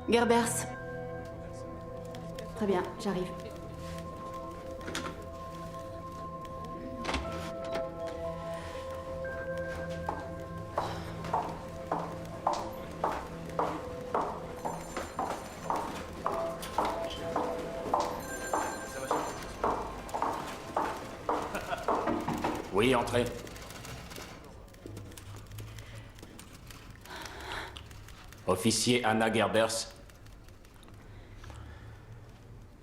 Gerbers. Très bien, j'arrive. Oui, entrez. Officier Anna Gerbers.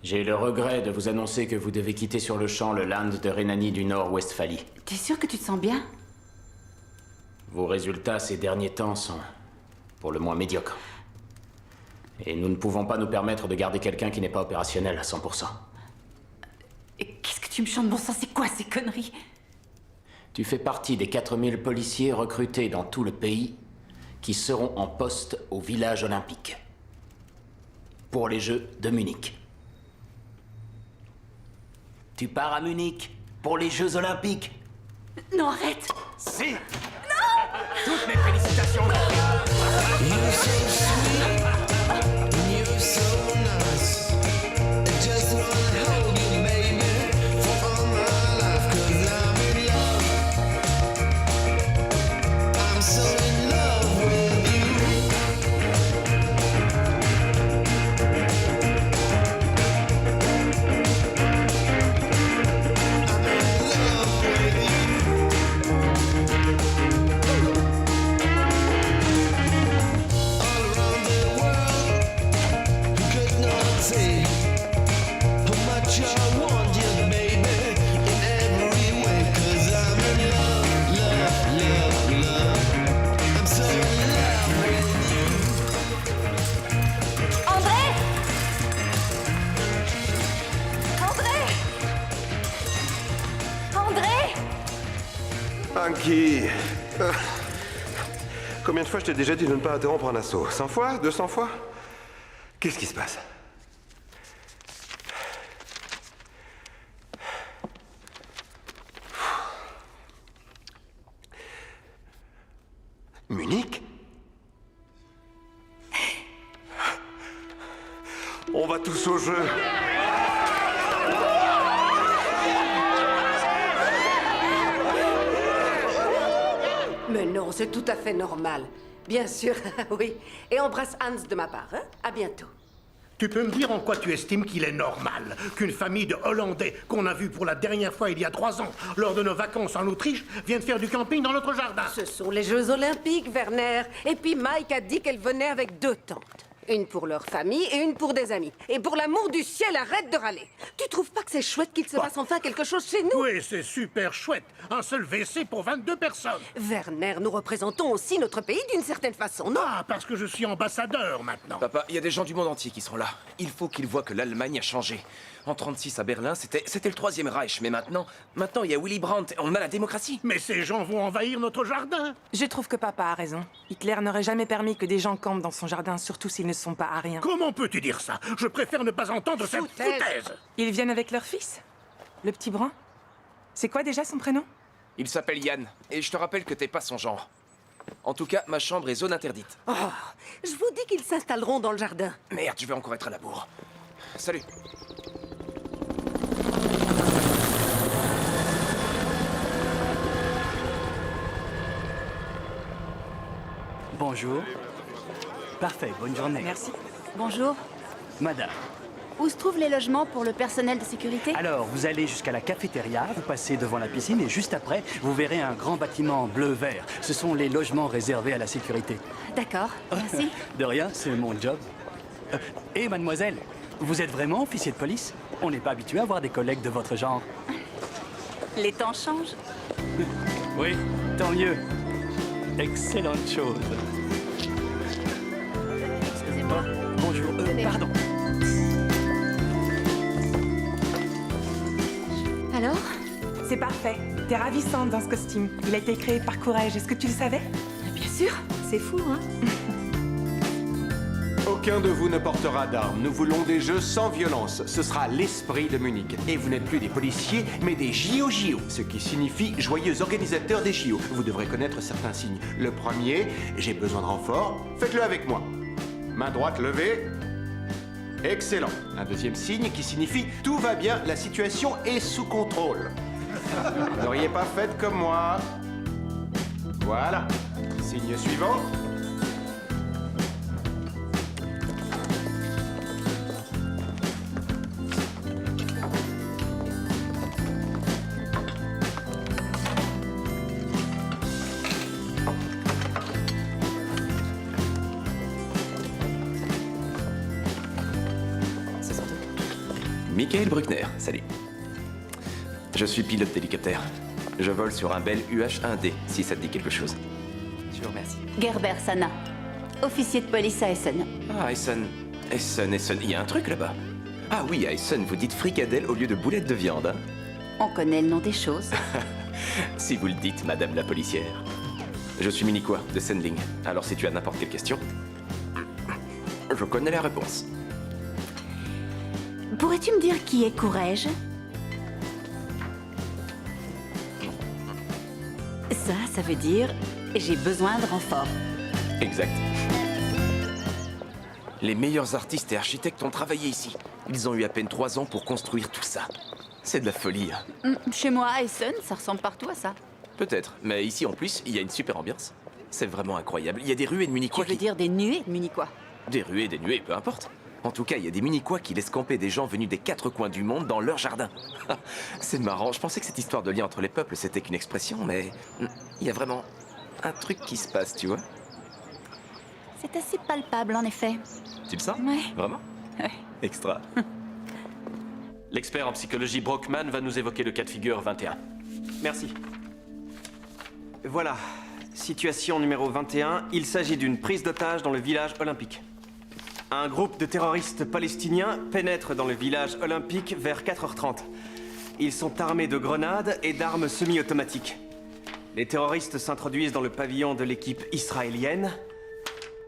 J'ai le regret de vous annoncer que vous devez quitter sur le champ le Land de Rhénanie du Nord-Westphalie. T'es sûr que tu te sens bien? Vos résultats ces derniers temps sont pour le moins médiocres. Et nous ne pouvons pas nous permettre de garder quelqu'un qui n'est pas opérationnel à 100%. Et qu'est-ce que tu me chantes, bon sang, c'est quoi ces conneries? Tu fais partie des 4000 policiers recrutés dans tout le pays qui seront en poste au village olympique pour les Jeux de Munich. Tu pars à Munich pour les Jeux olympiques. Non, arrête! Si! Non! Toutes mes félicitations! Anki... Combien de fois je t'ai déjà dit de ne pas interrompre un assaut? 100 fois? 200 fois? Qu'est-ce qui se passe? Munich? On va tous au jeu. Mais non, c'est tout à fait normal. Bien sûr, oui. Et embrasse Hans de ma part, hein? À bientôt. Tu peux me dire en quoi tu estimes qu'il est normal qu'une famille de Hollandais qu'on a vue pour la dernière fois il y a 3 ans, lors de nos vacances en Autriche, vienne faire du camping dans notre jardin? Ce sont les Jeux Olympiques, Werner. Et puis Mike a dit qu'elle venait avec 2 tantes. Une pour leur famille et une pour des amis. Et pour l'amour du ciel, arrête de râler. Tu trouves pas que c'est chouette qu'il se passe enfin quelque chose chez nous? Oui, c'est super chouette. Un seul WC pour 22 personnes. Werner, nous représentons aussi notre pays d'une certaine façon, non? Ah, parce que je suis ambassadeur maintenant. Papa, il y a des gens du monde entier qui seront là. Il faut qu'ils voient que l'Allemagne a changé. En 36 à Berlin, c'était le 3e Reich. Mais maintenant, il y a Willy Brandt. On a la démocratie. Mais ces gens vont envahir notre jardin. Je trouve que papa a raison. Hitler n'aurait jamais permis que des gens campent dans son jardin, surtout s'ils ne sont pas ariens. Comment peux-tu dire ça? Je préfère ne pas entendre cette foutaise. Ils viennent avec leur fils? Le petit brun? C'est quoi déjà son prénom? Il s'appelle Yann. Et je te rappelle que t'es pas son genre. En tout cas, ma chambre est zone interdite. Oh, je vous dis qu'ils s'installeront dans le jardin. Merde, je vais encore être à la bourre. Salut. Bonjour. Parfait, bonne journée. Merci. Bonjour. Madame, Où se trouvent les logements pour le personnel de sécurité? alors vous allez jusqu'à la cafétéria, vous passez devant la piscine et juste après, vous verrez un grand bâtiment bleu-vert. Ce sont les logements réservés à la sécurité. D'accord, merci. De rien, c'est mon job. Et mademoiselle, vous êtes vraiment officier de police? On n'est pas habitué à voir des collègues de votre genre. Les temps changent. Oui, tant mieux. Excellente chose. Excusez-moi. Bonjour, pardon. Alors? C'est parfait. T'es ravissante dans ce costume. Il a été créé par Courage. Est-ce que tu le savais? Bien sûr, c'est fou, hein? Aucun de vous ne portera d'armes. Nous voulons des jeux sans violence. Ce sera l'esprit de Munich. Et vous n'êtes plus des policiers, mais des JO. Ce qui signifie joyeux organisateurs des JO. Vous devrez connaître certains signes. Le premier, j'ai besoin de renfort. Faites-le avec moi. Main droite levée. Excellent. Un deuxième signe qui signifie tout va bien, la situation est sous contrôle. Vous n'auriez pas fait comme moi. Voilà. Signe suivant. Michael Bruckner, salut. Je suis pilote d'hélicoptère. Je vole sur un Bell UH-1D, si ça te dit quelque chose. Je vous remercie. Gerber Sana, officier de police à Essen. Ah, Essen. Essen. Il y a un truc là-bas. Ah oui, à Essen, vous dites fricadelle au lieu de boulettes de viande, hein? On connaît le nom des choses. Si vous le dites, madame la policière. Je suis munichois, de Sendling. Alors si tu as n'importe quelle question, je connais la réponse. Pourrais-tu me dire qui est Courrèges? Ça veut dire j'ai besoin de renfort. Exact. Les meilleurs artistes et architectes ont travaillé ici. Ils ont eu à peine 3 ans pour construire tout ça. C'est de la folie. Chez moi, à Essen, ça ressemble partout à ça. Peut-être, mais ici en plus, il y a une super ambiance. C'est vraiment incroyable. Il y a des ruées de Munichois Tu veux dire des nuées de Munichois? Des ruées, des nuées, peu importe. En tout cas, il y a des Munichois qui laissent camper des gens venus des 4 coins du monde dans leur jardin. C'est marrant, je pensais que cette histoire de lien entre les peuples, c'était qu'une expression, mais il y a vraiment un truc qui se passe, tu vois. C'est assez palpable, en effet. Tu le sens? Ouais. Vraiment? Ouais. Extra. L'expert en psychologie Brockman va nous évoquer le cas de figure 21. Merci. Voilà. Situation numéro 21. Il s'agit d'une prise d'otage dans le village olympique. Un groupe de terroristes palestiniens pénètre dans le village olympique vers 4h30. Ils sont armés de grenades et d'armes semi-automatiques. Les terroristes s'introduisent dans le pavillon de l'équipe israélienne.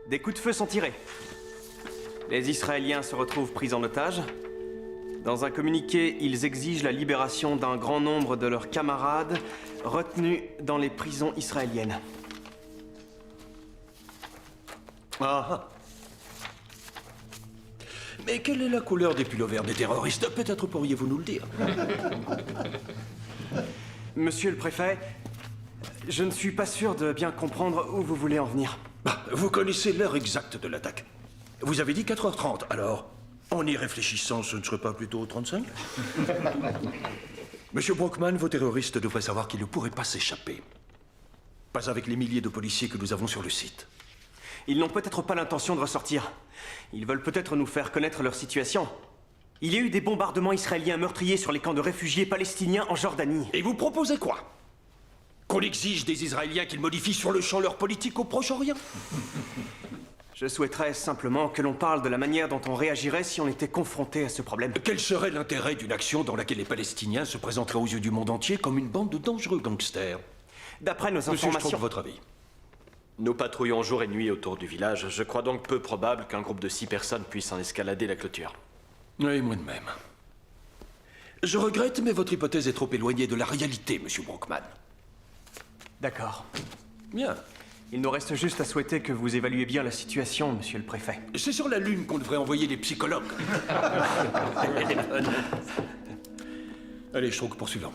Des coups de feu sont tirés. Les Israéliens se retrouvent pris en otage. Dans un communiqué, ils exigent la libération d'un grand nombre de leurs camarades retenus dans les prisons israéliennes. Ah. Mais quelle est la couleur des pullovers des terroristes? Peut-être pourriez-vous nous le dire. Monsieur le préfet, je ne suis pas sûr de bien comprendre où vous voulez en venir. Vous connaissez l'heure exacte de l'attaque. Vous avez dit 4h30, alors en y réfléchissant, ce ne serait pas plutôt 35? Monsieur Brockman, vos terroristes devraient savoir qu'ils ne pourraient pas s'échapper. Pas avec les milliers de policiers que nous avons sur le site. Ils n'ont peut-être pas l'intention de ressortir. Ils veulent peut-être nous faire connaître leur situation. Il y a eu des bombardements israéliens meurtriers sur les camps de réfugiés palestiniens en Jordanie. Et vous proposez quoi? Qu'on exige des Israéliens qu'ils modifient sur le champ leur politique au Proche-Orient? Je souhaiterais simplement que l'on parle de la manière dont on réagirait si on était confronté à ce problème. Quel serait l'intérêt d'une action dans laquelle les Palestiniens se présenteraient aux yeux du monde entier comme une bande de dangereux gangsters? D'après nos informations... Monsieur Stroke, informations... votre avis? Nous patrouillons jour et nuit autour du village. Je crois donc peu probable qu'un groupe de 6 personnes puisse en escalader la clôture. Oui, moi de même. Je regrette, mais votre hypothèse est trop éloignée de la réalité, monsieur Brockman. D'accord. Bien. Il nous reste juste à souhaiter que vous évaluez bien la situation, monsieur le préfet. C'est sur la Lune qu'on devrait envoyer les psychologues. Elle est bonne. Allez, Stroke, poursuivant.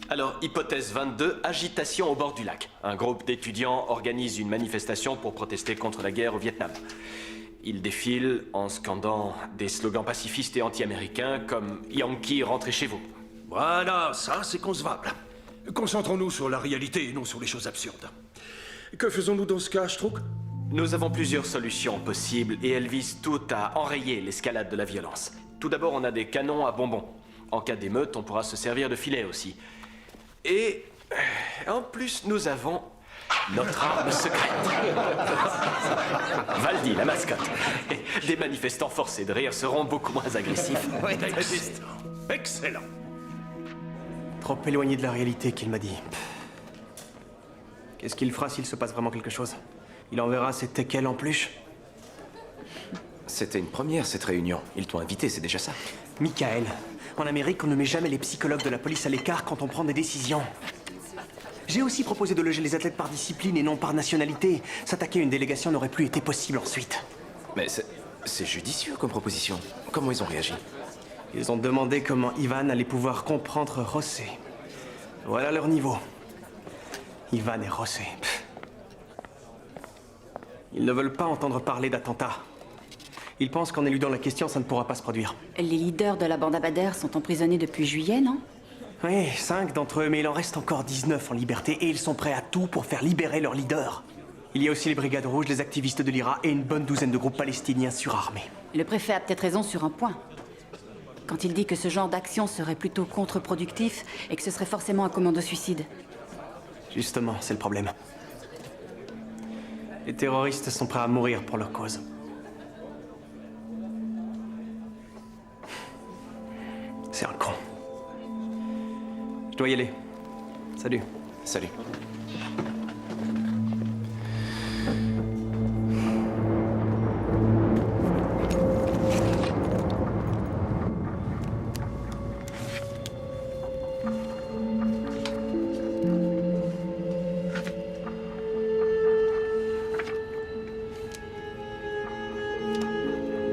Alors, hypothèse 22, agitation au bord du lac. Un groupe d'étudiants organise une manifestation pour protester contre la guerre au Vietnam. Ils défilent en scandant des slogans pacifistes et anti-américains comme « Yankee, rentrez chez vous ». Voilà, ça c'est concevable. Concentrons-nous sur la réalité et non sur les choses absurdes. Que faisons-nous dans ce cas, Stroke? Nous avons plusieurs solutions possibles et elles visent toutes à enrayer l'escalade de la violence. Tout d'abord, on a des canons à bonbons. En cas d'émeute, on pourra se servir de filets aussi. Et en plus, nous avons notre arme secrète. Valdi, la mascotte. Des manifestants forcés de rire seront beaucoup moins agressifs. Excellent. Trop éloigné de la réalité qu'il m'a dit. Qu'est-ce qu'il fera s'il se passe vraiment quelque chose? Il enverra ses teckels en peluche? C'était une première, cette réunion. Ils t'ont invité, c'est déjà ça. Michael, en Amérique, on ne met jamais les psychologues de la police à l'écart quand on prend des décisions. J'ai aussi proposé de loger les athlètes par discipline et non par nationalité. S'attaquer à une délégation n'aurait plus été possible ensuite. Mais C'est judicieux comme proposition. Comment ils ont réagi? Ils ont demandé comment Ivan allait pouvoir comprendre José. Voilà leur niveau. Ivan et José. Pff. Ils ne veulent pas entendre parler d'attentat. Ils pensent qu'en éludant la question, ça ne pourra pas se produire. Les leaders de la bande Abadère sont emprisonnés depuis juillet, non? Oui, 5 d'entre eux, mais il en reste encore 19 en liberté et ils sont prêts à tout pour faire libérer leur leader. Il y a aussi les Brigades Rouges, les activistes de l'IRA et une bonne douzaine de groupes palestiniens surarmés. Le préfet a peut-être raison sur un point. Quand il dit que ce genre d'action serait plutôt contre-productif et que ce serait forcément un commando suicide. Justement, c'est le problème. Les terroristes sont prêts à mourir pour leur cause. C'est un con. Je dois y aller. Salut. Salut.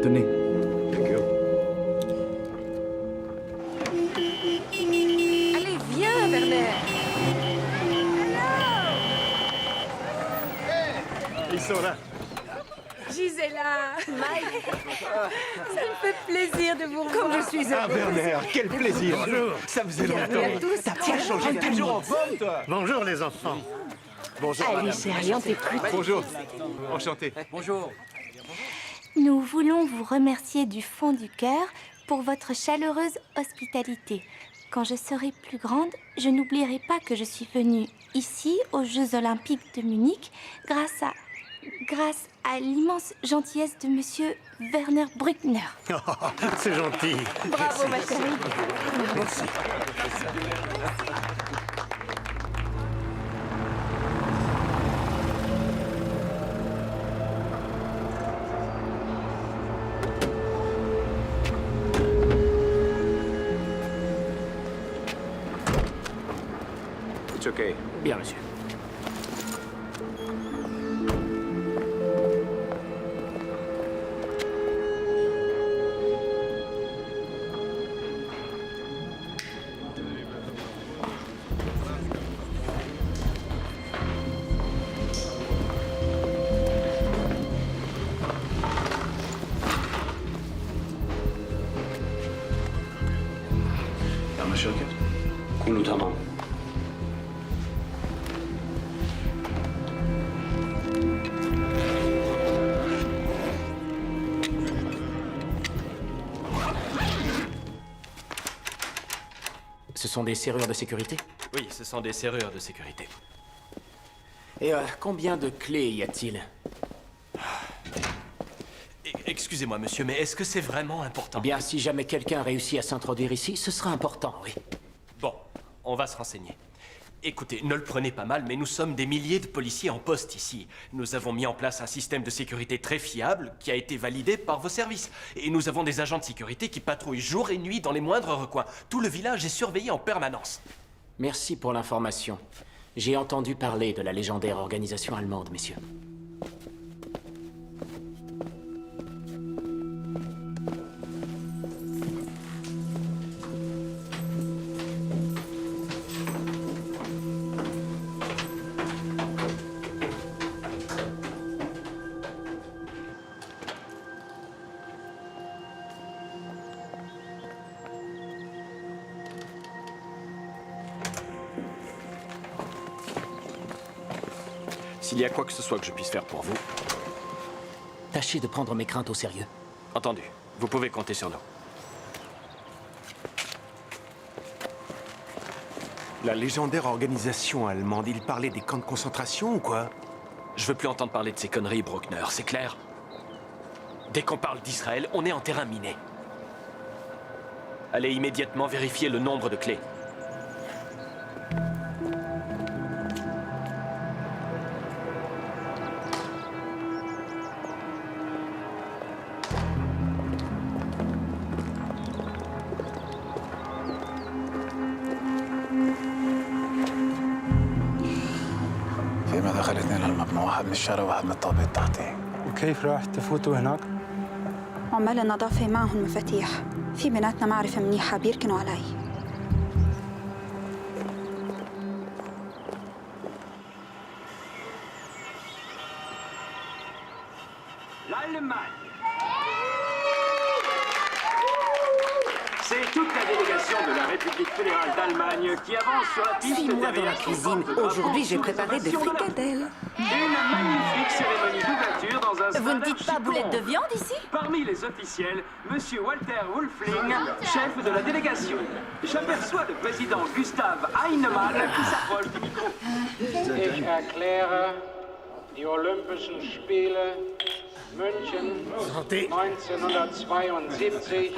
Tenez. Allez, viens, Werner. Ils sont là. Gisela, Mike, ça me fait plaisir de vous revoir. Comme je suis Ah, Werner, quel plaisir. Bonjour. Ça faisait Bienvenue à longtemps. tous. T'as bien changé, t'es toujours en forme, toi. Bonjour les enfants. Bonjour, Allez, madame. chérie, on t'écoute. Bonjour. Enchanté. Bonjour. Nous voulons vous remercier du fond du cœur pour votre chaleureuse hospitalité. Quand je serai plus grande, je n'oublierai pas que je suis venue ici, aux Jeux Olympiques de Munich, grâce à l'immense gentillesse de Monsieur Werner Bruckner. C'est gentil. Bravo, ma chérie. Merci. C'est ok. Bien, monsieur. يلا شوكت كله تمام. Ce sont des serrures de sécurité? Oui, ce sont des serrures de sécurité. Et combien de clés y a-t-il? Excusez-moi, monsieur, mais est-ce que c'est vraiment important? Eh bien, si jamais quelqu'un réussit à s'introduire ici, ce sera important, oui. Bon, on va se renseigner. Écoutez, ne le prenez pas mal, mais nous sommes des milliers de policiers en poste ici. Nous avons mis en place un système de sécurité très fiable qui a été validé par vos services. Et nous avons des agents de sécurité qui patrouillent jour et nuit dans les moindres recoins. Tout le village est surveillé en permanence. Merci pour l'information. J'ai entendu parler de la légendaire organisation allemande, messieurs. S'il y a quoi que ce soit que je puisse faire pour vous... Tâchez de prendre mes craintes au sérieux. Entendu. Vous pouvez compter sur nous. La légendaire organisation allemande, il parlait des camps de concentration ou quoi? Je veux plus entendre parler de ces conneries, Bruckner, c'est clair? Dès qu'on parle d'Israël, on est en terrain miné. Allez immédiatement vérifier le nombre de clés. دخل اثنين على المبنى، واحد من الشارع وواحد من الطابق التحتي. وكيف راح تفوتوا هناك؟ عمال النظافة معهم مفاتيح. في بيناتنا معرفة منيحة بيركنوا علي. L'Allemagne. C'est toute la délégation de la République fédérale d'Allemagne qui avance sur la piste. 6 mois dans la cuisine. Aujourd'hui, j'ai préparé des fricadelles. Une magnifique cérémonie d'ouverture dans un Vous ne dites pas boulette de viande ici? Parmi les officiels, Monsieur Walter Wolfling, chef de la délégation. J'aperçois le président Gustav Heinemann qui s'approche du micro. Ich erkläre die Olympischen Spiele München 1972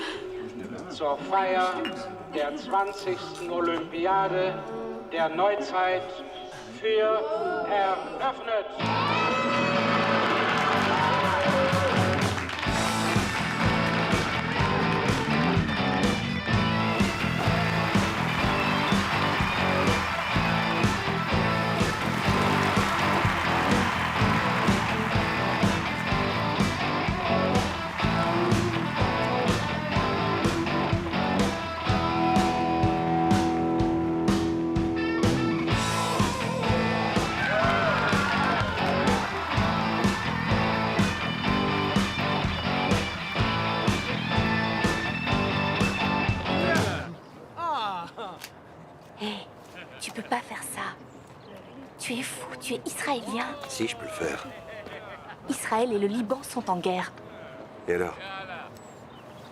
zur Feier der 20. Olympiade der Neuzeit für eröffnet. Tu peux pas faire ça. Tu es fou, tu es israélien. Si, je peux le faire. Israël et le Liban sont en guerre. Et alors?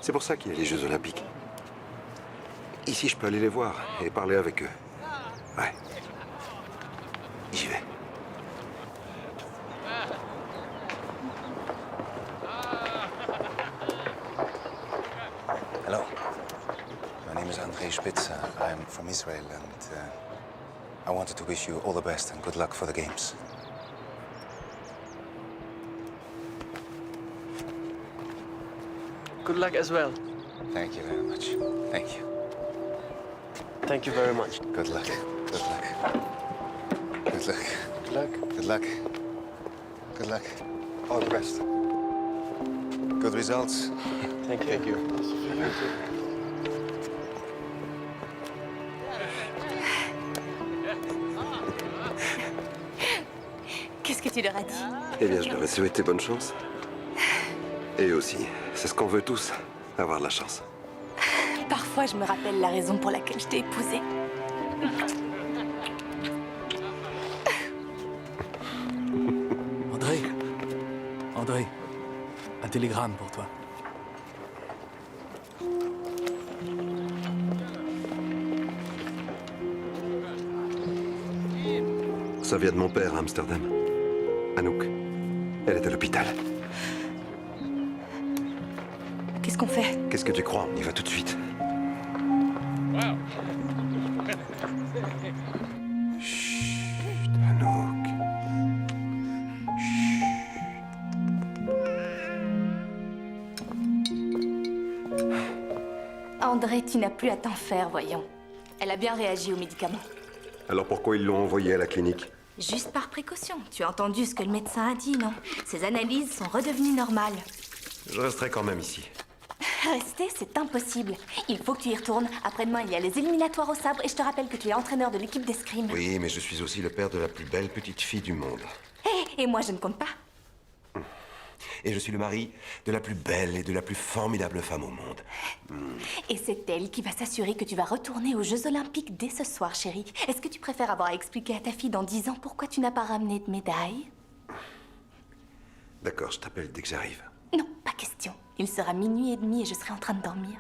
C'est pour ça qu'il y a les Jeux Olympiques. Ici, je peux aller les voir et parler avec eux. Ouais. J'y vais. Hello. My name is Andrei Spitzer. I'm from Israel and I wanted to wish you all the best and good luck for the games. Good luck as well. Thank you very much. Thank you. Thank you very much. Good luck. Good luck. Good luck. Good luck. Good luck. Good luck. All the best. Good results. Thank you. Thank you. Qu'est-ce que tu leur as dit? Eh bien, je leur ai souhaité bonne chance. Et aussi, c'est ce qu'on veut tous, avoir de la chance. Parfois, je me rappelle la raison pour laquelle je t'ai épousée. André, un télégramme pour toi. Ça vient de mon père à Amsterdam. Anouk. Elle est à l'hôpital. Qu'est-ce qu'on fait? Qu'est-ce que tu crois? On y va tout de suite. Chut, Anouk. André, tu n'as plus à t'en faire, voyons. Elle a bien réagi aux médicaments. Alors pourquoi ils l'ont envoyée à la clinique? Juste par précaution. Tu as entendu ce que le médecin a dit, non? Ses analyses sont redevenues normales. Je resterai quand même ici. Rester, c'est impossible. Il faut que tu y retournes. Après-demain, il y a les éliminatoires au sabre et je te rappelle que tu es entraîneur de l'équipe d'escrime. Oui, mais je suis aussi le père de la plus belle petite fille du monde. Et moi, je ne compte pas. Et je suis le mari de la plus belle et de la plus formidable femme au monde. Et c'est elle qui va s'assurer que tu vas retourner aux Jeux Olympiques dès ce soir, chérie. Est-ce que tu préfères avoir à expliquer à ta fille dans 10 ans pourquoi tu n'as pas ramené de médaille? D'accord, je t'appelle dès que j'arrive. Non, pas question. Il sera 00h30 et je serai en train de dormir.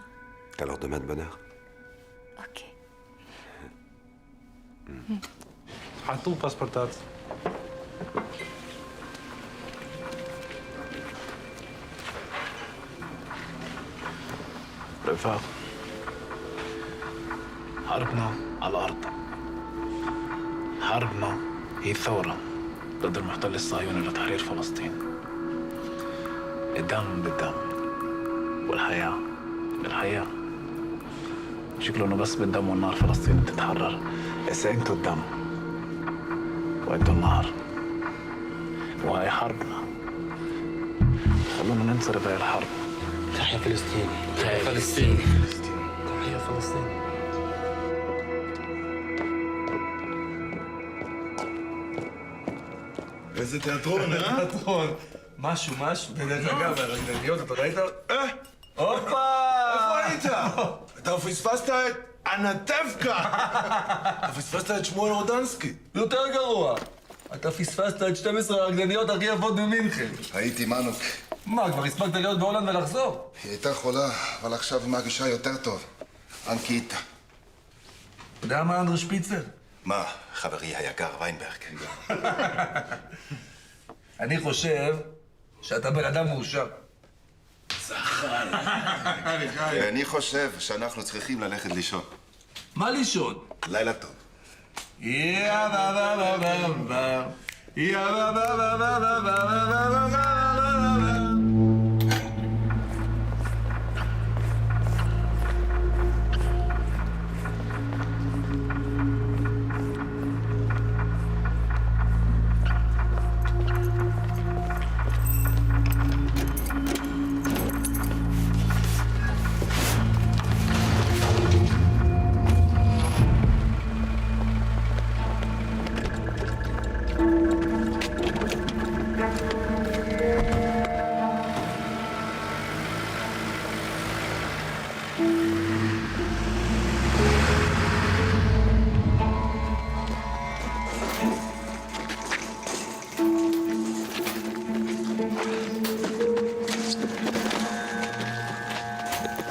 Alors demain de bonne heure. Ok. حطوه باسبورتات رفاق حربنا على الأرض حربنا هي ثورة ضد المحتل الصهيوني لتحرير فلسطين الدم بالدم والحياة بالحياة شكله انه بس بالدم والنار فلسطين تتحرر بس انتوا الدم وانتوا النار وهي حربنا خلونا ننصر بهاي الحرب تحيا فلسطين تحيا فلسطين تحيا فلسطين. איזה תיאטרון, אה? תיאטרון. משהו. דרך אגב, הרגלניות, אתה ראית? הופה! איפה היית? אתה פספסת את אנטבקה! אתה פספסת את שמואל רודנסקי. יותר גרוע. אתה פספסת את 12 הרגלניות הכי יפות במינכן. הייתי מנוק. מה, כבר הספקת להיות בהולנד ולחזור? היא הייתה חולה, אבל עכשיו היא מרגישה יותר טוב. אנקי איתה. אתה יודע מה אנדרו שפיצר? מה, חברי היקר ויינברג? אני חושב שאתה בן אדם מאושר. זחל. אני חושב שאנחנו צריכים ללכת לישון. מה לישון? לילה טוב.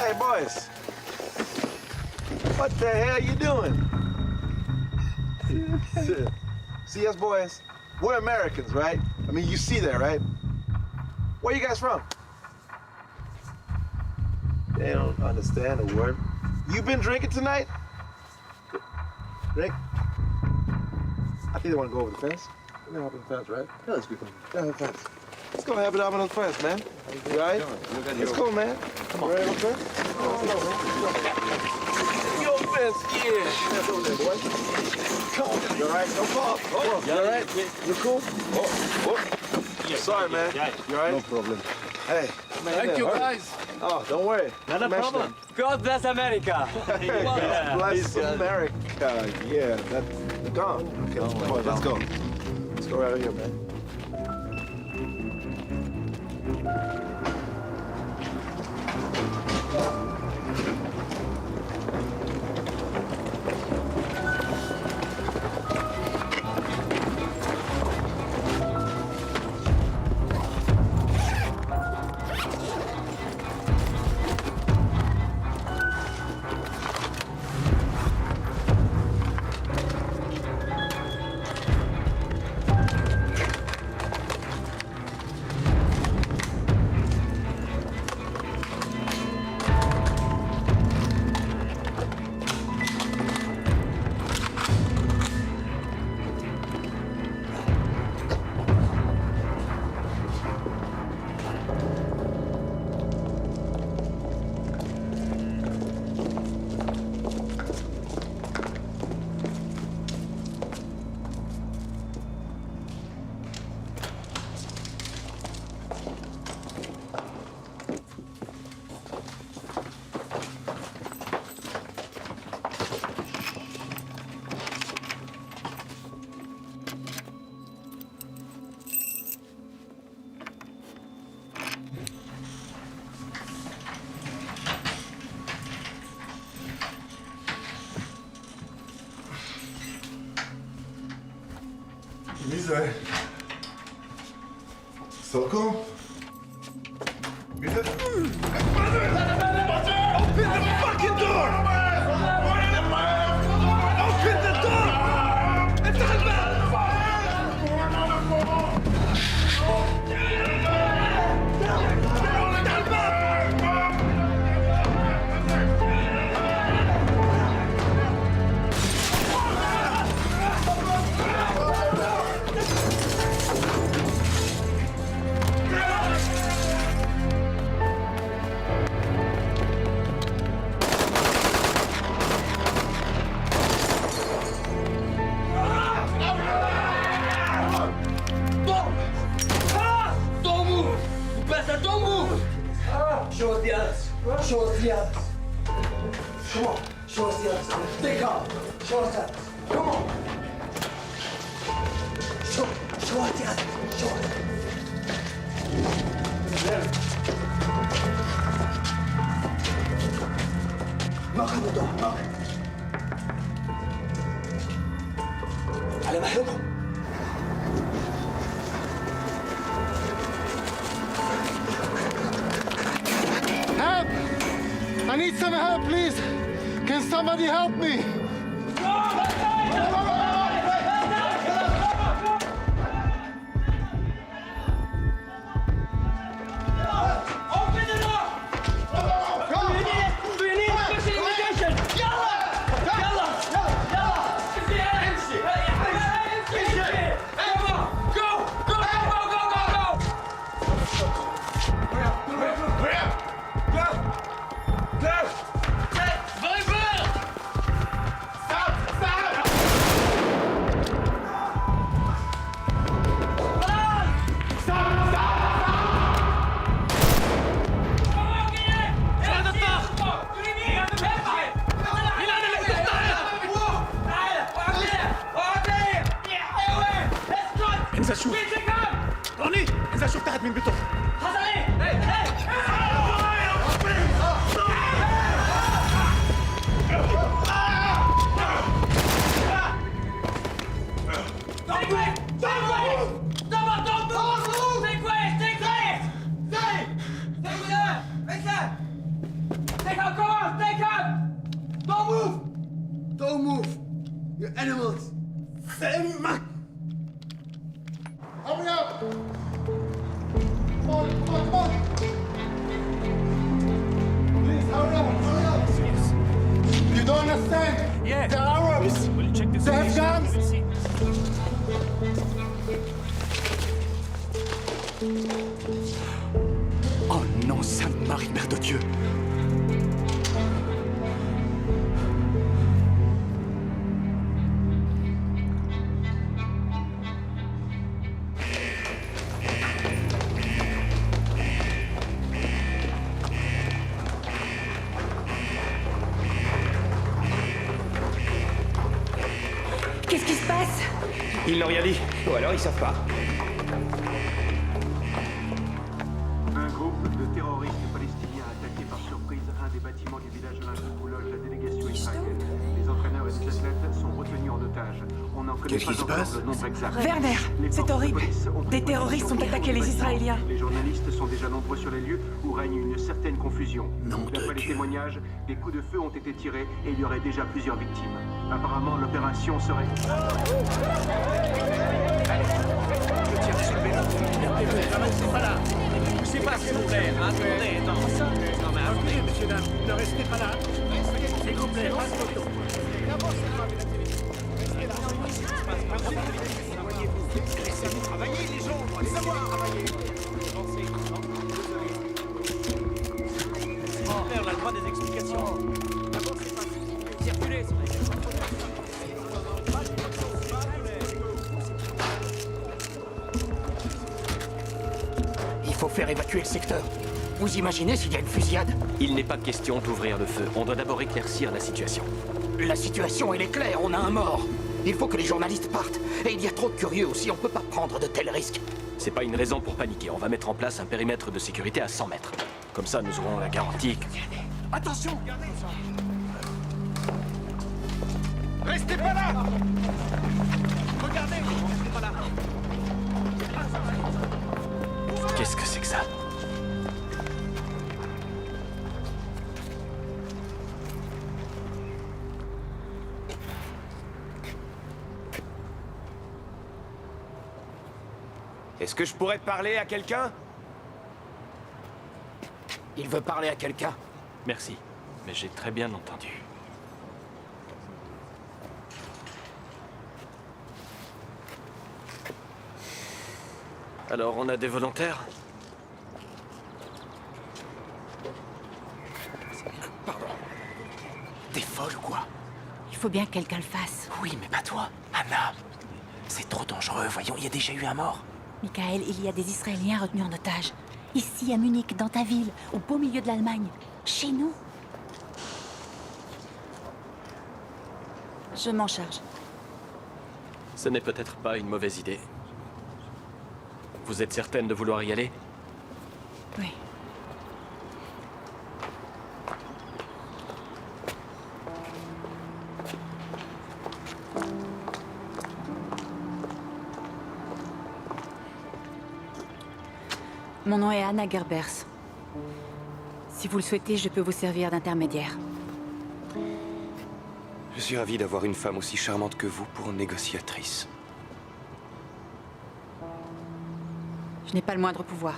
Hey, boys. What the hell you doing? See us, boys? We're Americans, right? I mean, you see that, right? Where you guys from? They don't understand a word. You been drinking tonight? Drink? I think they want to go over the fence. We're gonna hop on the fence, right? Yeah, let's go. Yeah, the fence. Let's go have it up on the fence, man. You all right? Let's go, man. Come on. You ready on the fence? Let's go, man. Your fence, yeah. That's over there, boy. Come on. You all right? Don't fall. Oh, you all right? You cool? Oh. Sorry, man. You all right? No problem. Hey. Thank you, guys. Oh, don't worry. Not a problem. God bless America. God bless America. Yeah, that's gone. Okay, come on, let's go. Let's go right here, man. מי זה? סוקו? מי זה? מה זה? Open the fucking door! Open the door! افتح الباب! Show us the others. Show us the others. Come on. Show us the others. Stay calm. Show us the others. Come on. Show us the others. Show us. Knock on the door. Knock. على مهلكم. Help! I need some help, please. Can somebody help me? انزل شوف روني انزل شوف تحت من بيته حصل ايه؟ Don't move! You're animals! سلمك! Hurry up! Come on, come on, come on! Please, hurry up, hurry up! You don't understand? Yeah. They're Arabs! Will you check the They have guns! Oh non, Sainte Marie, Mère de Dieu! Qu'est-ce qui se passe? Ils n'ont rien dit. Ou alors ils savent pas. Un groupe de terroristes palestiniens a attaqué par surprise un des bâtiments du village olympique où loge la délégation israélienne. Les entraîneurs et les athlètes sont retenus en otage. On n'en connaît pas encore le nombre exact. Werner, c'est horrible. Des terroristes ont attaqué les Israéliens. Les journalistes sont déjà nombreux sur les lieux où règne une certaine confusion. D'après les témoignages, des coups de feu ont été tirés et il y aurait déjà plusieurs victimes. Apparemment, l'opération serait... Poussez pas, s'il vous plaît. Attendez, non. Non, mais attendez, messieurs, dames. Ne restez pas là. S'il vous plaît, pas de photo. Laissez-nous travailler, les gens. Laissez-moi travailler. On a le droit des explications. Circulez, s'il vous plaît. Il faut faire évacuer le secteur. Vous imaginez s'il y a une fusillade? Il n'est pas question d'ouvrir le feu. On doit d'abord éclaircir la situation. La situation, elle est claire, on a un mort. Il faut que les journalistes partent. Et il y a trop de curieux aussi, on peut pas prendre de tels risques. C'est pas une raison pour paniquer. On va mettre en place un périmètre de sécurité à 100 mètres. Comme ça, nous aurons la garantie que... Attention! Restez pas là! Regardez! Restez pas là! Qu'est-ce que c'est que ça? Est-ce que je pourrais parler à quelqu'un? Il veut parler à quelqu'un. Merci, mais j'ai très bien entendu. Alors, on a des volontaires? Pardon. T'es folle ou quoi? Il faut bien que quelqu'un le fasse. Oui, mais pas toi. Anna. C'est trop dangereux, voyons, il y a déjà eu un mort. Michael, il y a des Israéliens retenus en otage. Ici, à Munich, dans ta ville, au beau milieu de l'Allemagne. Chez nous. Je m'en charge. Ce n'est peut-être pas une mauvaise idée. Vous êtes certaine de vouloir y aller? Oui. Mon nom est Anna Gerbers. Si vous le souhaitez, je peux vous servir d'intermédiaire. Je suis ravi d'avoir une femme aussi charmante que vous pour négociatrice. Je n'ai pas le moindre pouvoir.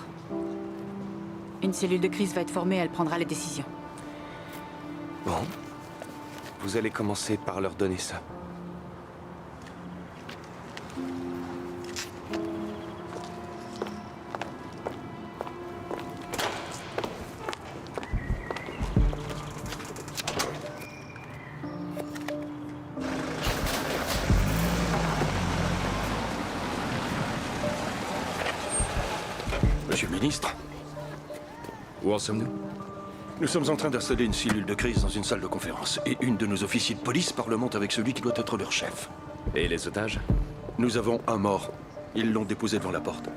Une cellule de crise va être formée, elle prendra les décisions. Bon. Vous allez commencer par leur donner ça. Monsieur le ministre, où en sommes-nous? Nous sommes en train d'installer une cellule de crise dans une salle de conférence. Et une de nos officiers de police parlemente avec celui qui doit être leur chef. Et les otages? Nous avons un mort. Ils l'ont déposé devant la porte.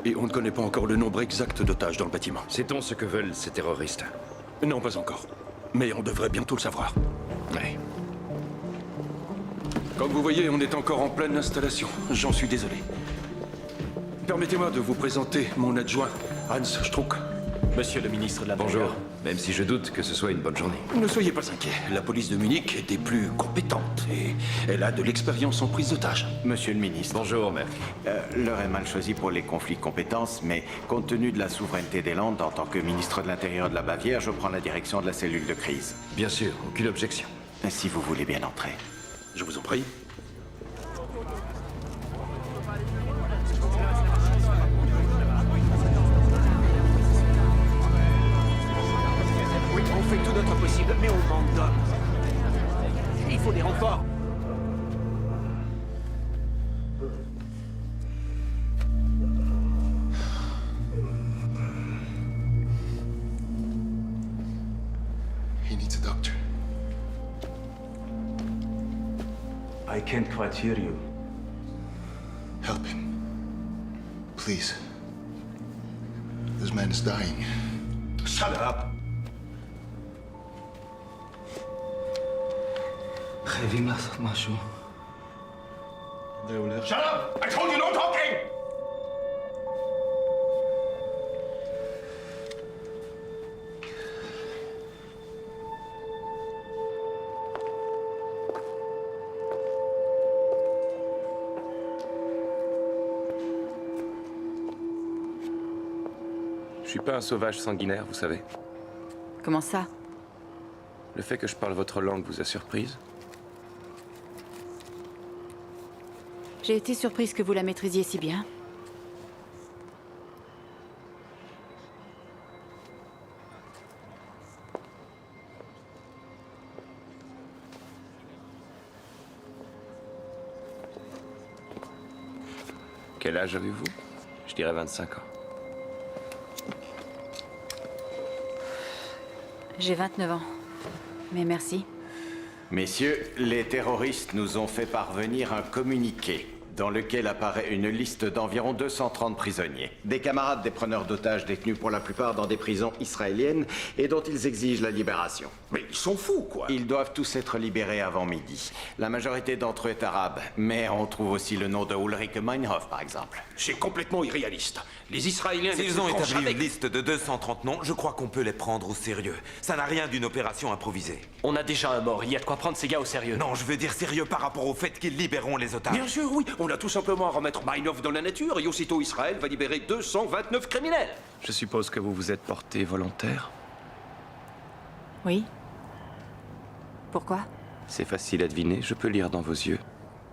Et on ne connaît pas encore le nombre exact d'otages dans le bâtiment. Sait-on ce que veulent ces terroristes? Non, pas encore. Mais on devrait bientôt le savoir. Oui. Comme vous voyez, on est encore en pleine installation. J'en suis désolé. Permettez-moi de vous présenter mon adjoint, Hans Struck. Monsieur le ministre de l'Intérieur. Bonjour, même si je doute que ce soit une bonne journée. Ne soyez pas inquiets. La police de Munich est des plus compétentes et elle a de l'expérience en prise d'otages. Monsieur le ministre. Bonjour, maître. L'heure est mal choisie pour les conflits de compétences, mais compte tenu de la souveraineté des Landes, en tant que ministre de l'Intérieur de la Bavière, je prends la direction de la cellule de crise. Bien sûr, aucune objection. Si vous voulez bien entrer. Je vous en prie. Oui, on fait tout notre possible, mais on manque d'hommes. Il faut des renforts. He needs a doctor. I can't quite hear you. Help him. Please. This man is dying. Shut up! חייבים לעשות משהו. Shut up! I told you no talking! Je suis pas un sauvage sanguinaire, vous savez. Comment ça? Le fait que je parle votre langue vous a surprise? J'ai été surprise que vous la maîtrisiez si bien. Quel âge avez-vous? Je dirais 25 ans. J'ai 29 ans. Mais merci. Messieurs, les terroristes nous ont fait parvenir un communiqué dans lequel apparaît une liste d'environ 230 prisonniers. Des camarades des preneurs d'otages détenus pour la plupart dans des prisons israéliennes et dont ils exigent la libération. Mais ils sont fous, quoi. Ils doivent tous être libérés avant midi. La majorité d'entre eux est arabe, mais on trouve aussi le nom de Ulrike Meinhof, par exemple. C'est complètement irréaliste. Les Israéliens... S'ils ont établi jamais... une liste de 230 noms, je crois qu'on peut les prendre au sérieux. Ça n'a rien d'une opération improvisée. On a déjà un mort, il y a de quoi prendre ces gars au sérieux. Non, je veux dire sérieux par rapport au fait qu'ils libéreront les otages. Bien sûr, oui. On a tout simplement à remettre Meinhof dans la nature et aussitôt Israël va libérer 229 criminels. Je suppose que vous vous êtes porté volontaire? Oui. Pourquoi? C'est facile à deviner, je peux lire dans vos yeux.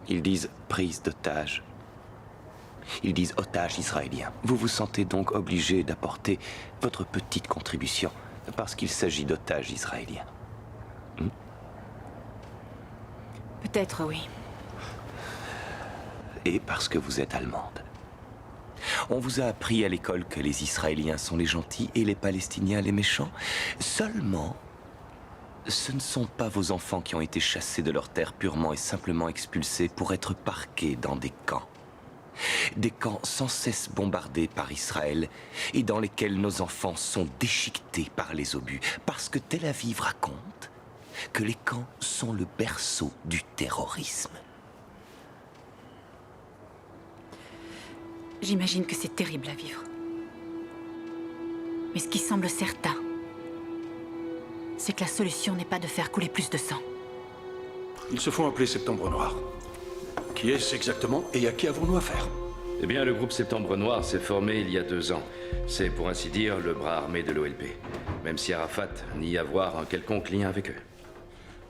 Ils disent prise d'otage. Ils disent otage israélien. Vous vous sentez donc obligé d'apporter votre petite contribution parce qu'il s'agit d'otages israéliens. Peut-être, oui. Et parce que vous êtes allemande. On vous a appris à l'école que les Israéliens sont les gentils et les Palestiniens les méchants. Seulement, ce ne sont pas vos enfants qui ont été chassés de leur terre purement et simplement expulsés pour être parqués dans des camps. Des camps sans cesse bombardés par Israël et dans lesquels nos enfants sont déchiquetés par les obus. Parce que Tel Aviv raconte que les camps sont le berceau du terrorisme. J'imagine que c'est terrible à vivre. Mais ce qui semble certain, c'est que la solution n'est pas de faire couler plus de sang. Ils se font appeler Septembre Noir. Qui est-ce exactement et à qui avons-nous affaire? Eh bien, le groupe Septembre Noir s'est formé il y a 2 ans. C'est, pour ainsi dire, le bras armé de l'OLP. Même si Arafat nie avoir un quelconque lien avec eux.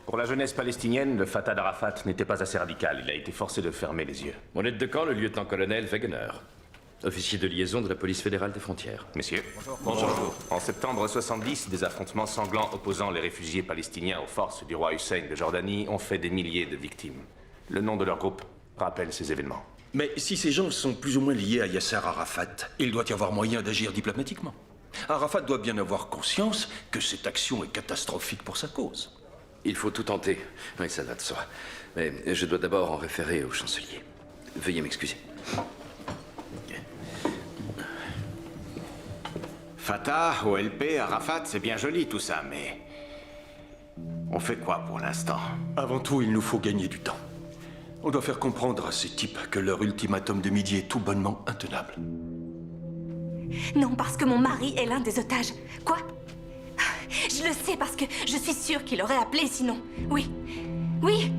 Pour la jeunesse palestinienne, le Fatah d'Arafat n'était pas assez radical. Il a été forcé de fermer les yeux. Mon aide de camp, le lieutenant-colonel Wegener, officier de liaison de la police fédérale des frontières. Messieurs. Bonjour. En septembre 70, des affrontements sanglants opposant les réfugiés palestiniens aux forces du roi Hussein de Jordanie ont fait des milliers de victimes. Le nom de leur groupe rappelle ces événements. Mais si ces gens sont plus ou moins liés à Yasser Arafat, il doit y avoir moyen d'agir diplomatiquement. Arafat doit bien avoir conscience que cette action est catastrophique pour sa cause. Il faut tout tenter. Oui, ça va de soi. Mais je dois d'abord en référer au chancelier. Veuillez m'excuser. Fatah, OLP, Arafat, c'est bien joli tout ça, mais... on fait quoi pour l'instant? Avant tout, il nous faut gagner du temps. On doit faire comprendre à ces types que leur ultimatum de midi est tout bonnement intenable. Non, parce que mon mari est l'un des otages. Quoi? Je le sais parce que je suis sûre qu'il aurait appelé sinon. Oui. Oui.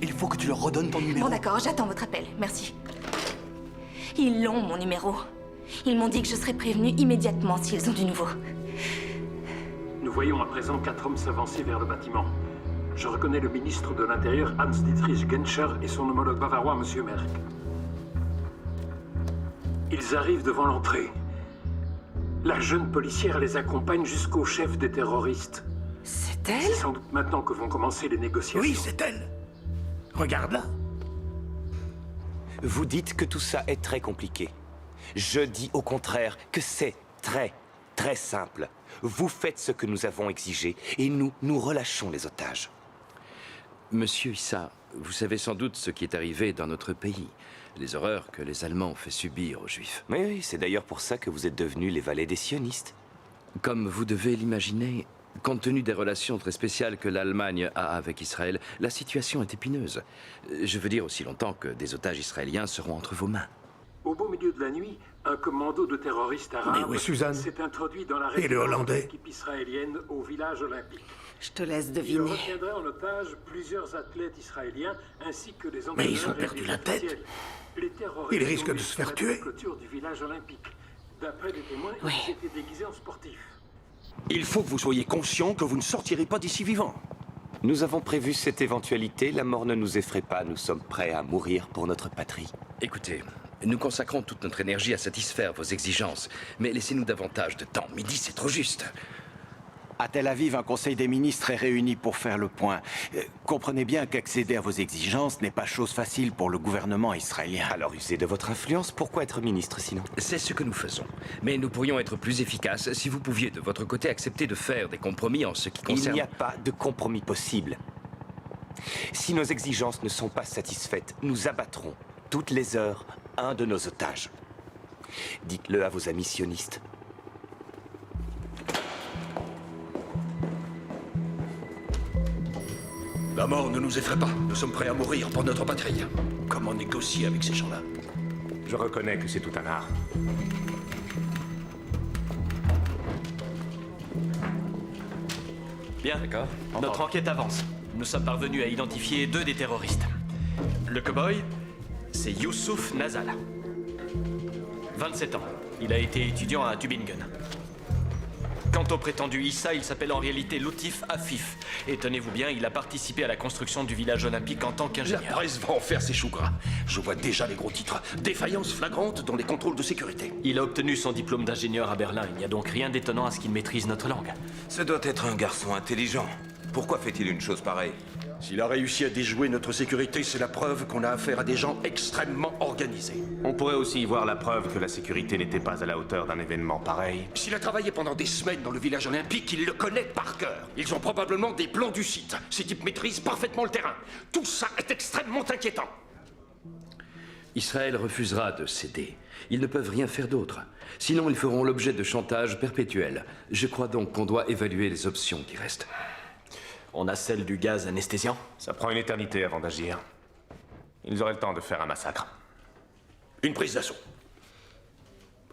Il faut que tu leur redonnes ton numéro. Bon d'accord, j'attends votre appel. Merci. Ils l'ont, mon numéro. Ils m'ont dit que je serais prévenue immédiatement s'ils ont du nouveau. Nous voyons à présent 4 hommes s'avancer vers le bâtiment. Je reconnais le ministre de l'Intérieur, Hans-Dietrich Genscher, et son homologue bavarois, M. Merck. Ils arrivent devant l'entrée. La jeune policière les accompagne jusqu'au chef des terroristes. C'est elle? C'est sans doute maintenant que vont commencer les négociations. Oui, c'est elle. Regarde-la. Vous dites que tout ça est très compliqué. Je dis au contraire que c'est très, très simple. Vous faites ce que nous avons exigé et nous relâchons les otages. Monsieur Issa, vous savez sans doute ce qui est arrivé dans notre pays. Les horreurs que les Allemands ont fait subir aux Juifs. Oui, c'est d'ailleurs pour ça que vous êtes devenus les valets des sionistes. Comme vous devez l'imaginer, compte tenu des relations très spéciales que l'Allemagne a avec Israël, la situation est épineuse. Je veux dire aussi longtemps que des otages israéliens seront entre vos mains. Au beau milieu de la nuit, un commando de terroristes arabes s'est introduit dans la Et le Hollandais? équipe israélienne au village olympique. Je te laisse Il deviner. retiendrait en otage plusieurs athlètes israéliens ainsi que des Mais ils entraîneurs ont perdu et la tête. officiels. Les terroristes Ils risquent ont de se faire disparu tuer. à la clôture du village olympique. D'après des témoins, ils étaient déguisés en sportifs. Il faut que vous soyez conscient que vous ne sortirez pas d'ici vivant. Nous avons prévu cette éventualité, la mort ne nous effraie pas, nous sommes prêts à mourir pour notre patrie. Écoutez, nous consacrons toute notre énergie à satisfaire vos exigences, mais laissez-nous davantage de temps. Midi, c'est trop juste. À Tel Aviv, un conseil des ministres est réuni pour faire le point. Comprenez bien qu'accéder à vos exigences n'est pas chose facile pour le gouvernement israélien. Alors usez de votre influence, pourquoi être ministre sinon? C'est ce que nous faisons. Mais nous pourrions être plus efficaces si vous pouviez de votre côté accepter de faire des compromis en ce qui concerne... Il n'y a pas de compromis possible. Si nos exigences ne sont pas satisfaites, nous abattrons toutes les heures un de nos otages. Dites-le à vos amis sionistes. La mort ne nous effraie pas. Nous sommes prêts à mourir pour notre patrie. Comment négocier avec ces gens-là? Je reconnais que c'est tout un art. Bien, d'accord. Notre enquête avance. Nous sommes parvenus à identifier 2 des terroristes. Le cow-boy, c'est Youssouf Nazal. 27 ans. Il a été étudiant à Tübingen. Quant au prétendu Issa, il s'appelle en réalité Loutif Afif. Et tenez-vous bien, il a participé à la construction du village olympique en tant La qu'ingénieur. presse va en faire ses choux gras. Je vois déjà les gros titres. Défaillance flagrante dans les contrôles de sécurité. Il a obtenu son diplôme d'ingénieur à Berlin. Il n'y a donc rien d'étonnant à ce qu'il maîtrise notre langue. Ce doit être un garçon intelligent. Pourquoi fait-il une chose pareille? S'il a réussi à déjouer notre sécurité, c'est la preuve qu'on a affaire à des gens extrêmement organisés. On pourrait aussi y voir la preuve que la sécurité n'était pas à la hauteur d'un événement pareil. S'il a travaillé pendant des semaines dans le village olympique, il le connaît par cœur. Ils ont probablement des plans du site. Ces types maîtrisent parfaitement le terrain. Tout ça est extrêmement inquiétant. Israël refusera de céder. Ils ne peuvent rien faire d'autre. Sinon, ils feront l'objet de chantage perpétuel. Je crois donc qu'on doit évaluer les options qui restent. On a celle du gaz anesthésiant? Ça prend une éternité avant d'agir. Ils auraient le temps de faire un massacre. Une prise d'assaut.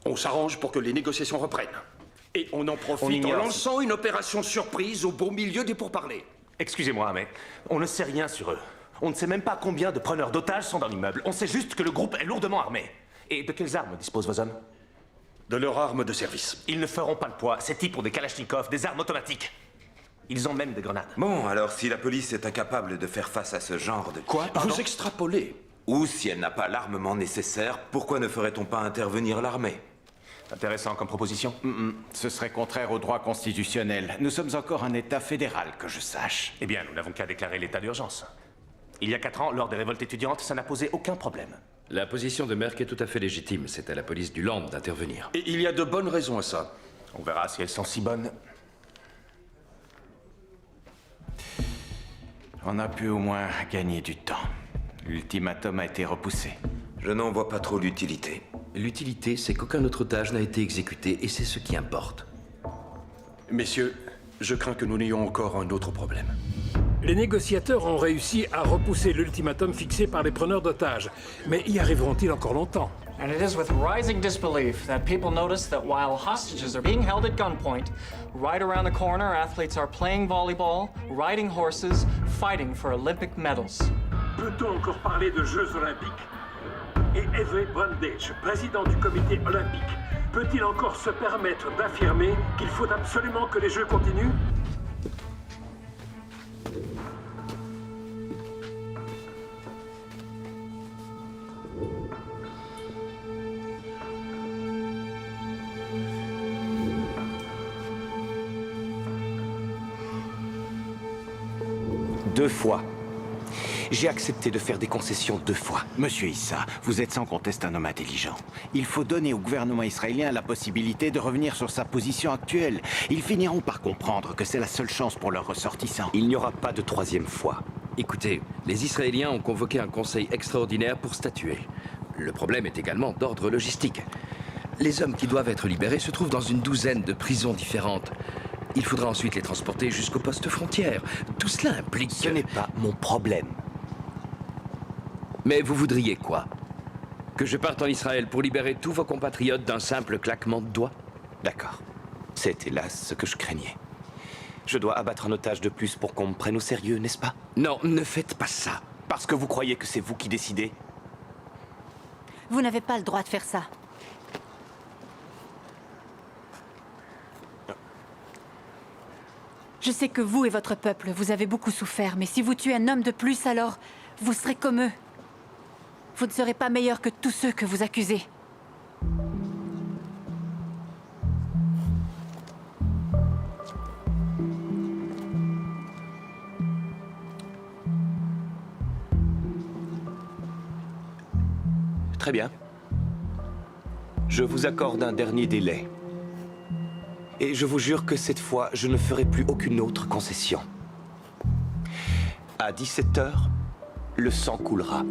On s'arrange pour que les négociations reprennent. Et on en profite en lançant une opération surprise au beau milieu des pourparlers. Excusez-moi, mais on ne sait rien sur eux. On ne sait même pas combien de preneurs d'otages sont dans l'immeuble. On sait juste que le groupe est lourdement armé. Et de quelles armes disposent vos hommes? De leurs armes de service. Ils ne feront pas le poids. Ces types ont des kalachnikovs, des armes automatiques. Ils ont même des grenades. Bon, alors si la police est incapable de faire face à ce genre de... Quoi? Vous extrapolez. Ou si elle n'a pas l'armement nécessaire, pourquoi ne ferait-on pas intervenir l'armée? Intéressant comme proposition. Ce serait contraire au droit constitutionnel. Nous sommes encore un État fédéral, que je sache. Eh bien, nous n'avons qu'à déclarer l'état d'urgence. Il y a 4 ans, lors des révoltes étudiantes, ça n'a posé aucun problème. La position de Merck est tout à fait légitime. C'est à la police du Land d'intervenir. Et il y a de bonnes raisons à ça. On verra si elles sont si bonnes. On a pu au moins gagner du temps. L'ultimatum a été repoussé. Je n'en vois pas trop l'utilité. L'utilité, c'est qu'aucun autre otage n'a été exécuté, et c'est ce qui importe. Messieurs, je crains que nous n'ayons encore un autre problème. Les négociateurs ont réussi à repousser l'ultimatum fixé par les preneurs d'otages. Mais y arriveront-ils encore longtemps? And it is with rising disbelief that people notice that while hostages are being held at gunpoint, right around the corner, athletes are playing volleyball, riding horses, fighting for Olympic medals. Peut-on encore parler de Jeux Olympiques? Et Evey Bondage, président du comité olympique, peut-il encore se permettre d'affirmer qu'il faut absolument que les Jeux continuent? Deux fois. J'ai accepté de faire des concessions 2 fois. Monsieur Issa, vous êtes sans conteste un homme intelligent. Il faut donner au gouvernement israélien la possibilité de revenir sur sa position actuelle. Ils finiront par comprendre que c'est la seule chance pour leurs ressortissants. Il n'y aura pas de 3e fois. Écoutez, les Israéliens ont convoqué un conseil extraordinaire pour statuer. Le problème est également d'ordre logistique. Les hommes qui doivent être libérés se trouvent dans une douzaine de prisons différentes. Il faudra ensuite les transporter jusqu'au poste frontière. Tout cela implique... Ce n'est pas mon problème. Mais vous voudriez quoi? Que je parte en Israël pour libérer tous vos compatriotes d'un simple claquement de doigts? D'accord. C'est hélas ce que je craignais. Je dois abattre un otage de plus pour qu'on me prenne au sérieux, n'est-ce pas? Non, ne faites pas ça. Parce que vous croyez que c'est vous qui décidez? Vous n'avez pas le droit de faire ça. Je sais que vous et votre peuple, vous avez beaucoup souffert, mais si vous tuez un homme de plus, alors vous serez comme eux. Vous ne serez pas meilleur que tous ceux que vous accusez. Très bien. Je vous accorde un dernier délai. Et je vous jure que cette fois, je ne ferai plus aucune autre concession. À 17h, le sang coulera.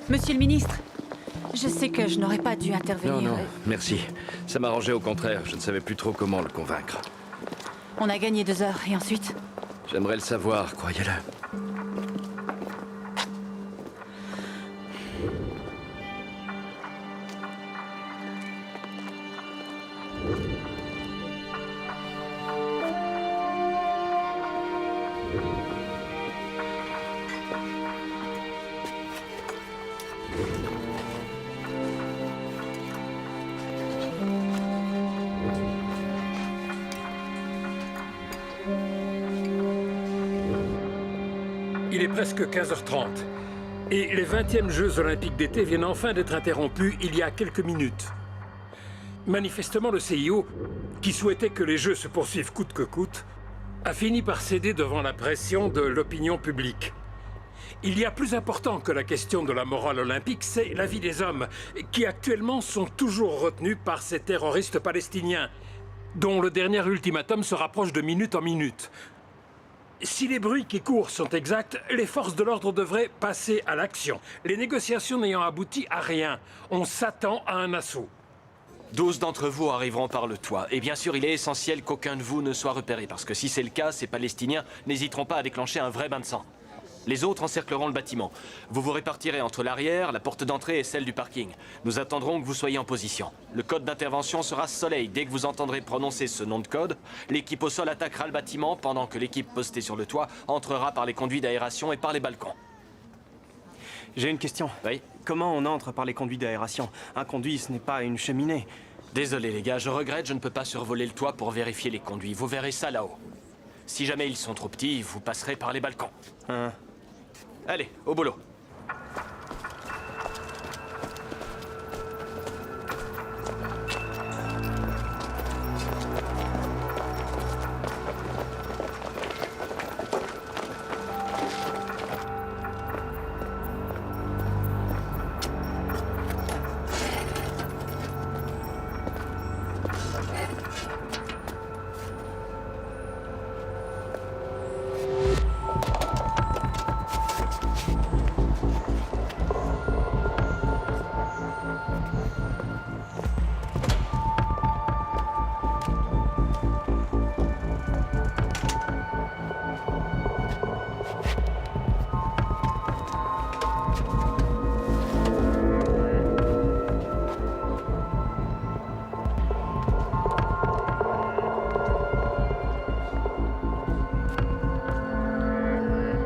Monsieur le ministre, je sais que je n'aurais pas dû intervenir. Non, merci. Ça m'arrangeait au contraire. Je ne savais plus trop comment le convaincre. On a gagné 2 heures, et ensuite? J'aimerais le savoir, croyez-le. Il est presque 15h30. Et les 20e Jeux Olympiques d'été viennent enfin d'être interrompus il y a quelques minutes. Manifestement, le CIO, qui souhaitait que les Jeux se poursuivent coûte que coûte, a fini par céder devant la pression de l'opinion publique. Il y a plus important que la question de la morale olympique, c'est la vie des hommes, qui actuellement sont toujours retenus par ces terroristes palestiniens, dont le dernier ultimatum se rapproche de minute en minute. Si les bruits qui courent sont exacts, les forces de l'ordre devraient passer à l'action. Les négociations n'ayant abouti à rien, on s'attend à un assaut. 12 d'entre vous arriveront par le toit. Et bien sûr, il est essentiel qu'aucun de vous ne soit repéré, parce que si c'est le cas, ces Palestiniens n'hésiteront pas à déclencher un vrai bain de sang. Les autres encercleront le bâtiment. Vous vous répartirez entre l'arrière, la porte d'entrée et celle du parking. Nous attendrons que vous soyez en position. Le code d'intervention sera Soleil. Dès que vous entendrez prononcer ce nom de code, l'équipe au sol attaquera le bâtiment pendant que l'équipe postée sur le toit entrera par les conduits d'aération et par les balcons. J'ai une question. Oui? Comment on entre par les conduits d'aération? Un conduit, ce n'est pas une cheminée. Désolé les gars, je regrette, je ne peux pas survoler le toit pour vérifier les conduits. Vous verrez ça là-haut. Si jamais ils sont trop petits, vous passerez par les balcons. Allez, au boulot.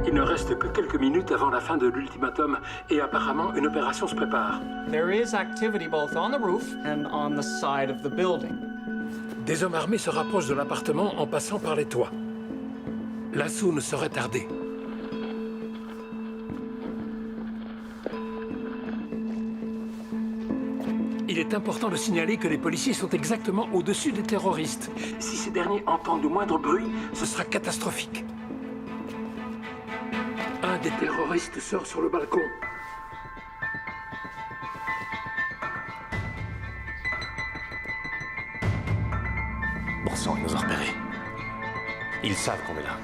Il ne reste que quelques minutes avant la fin de l'ultimatum et apparemment une opération se prépare. There is activity both on the roof and on the side of the building. Des hommes armés se rapprochent de l'appartement en passant par les toits. L'assaut ne saurait tarder. Il est important de signaler que les policiers sont exactement au-dessus des terroristes. Si ces derniers entendent le moindre bruit, ce sera catastrophique. Un des terroristes sort sur le balcon. Bon sang, ils nous ont repérés. Ils savent qu'on est là.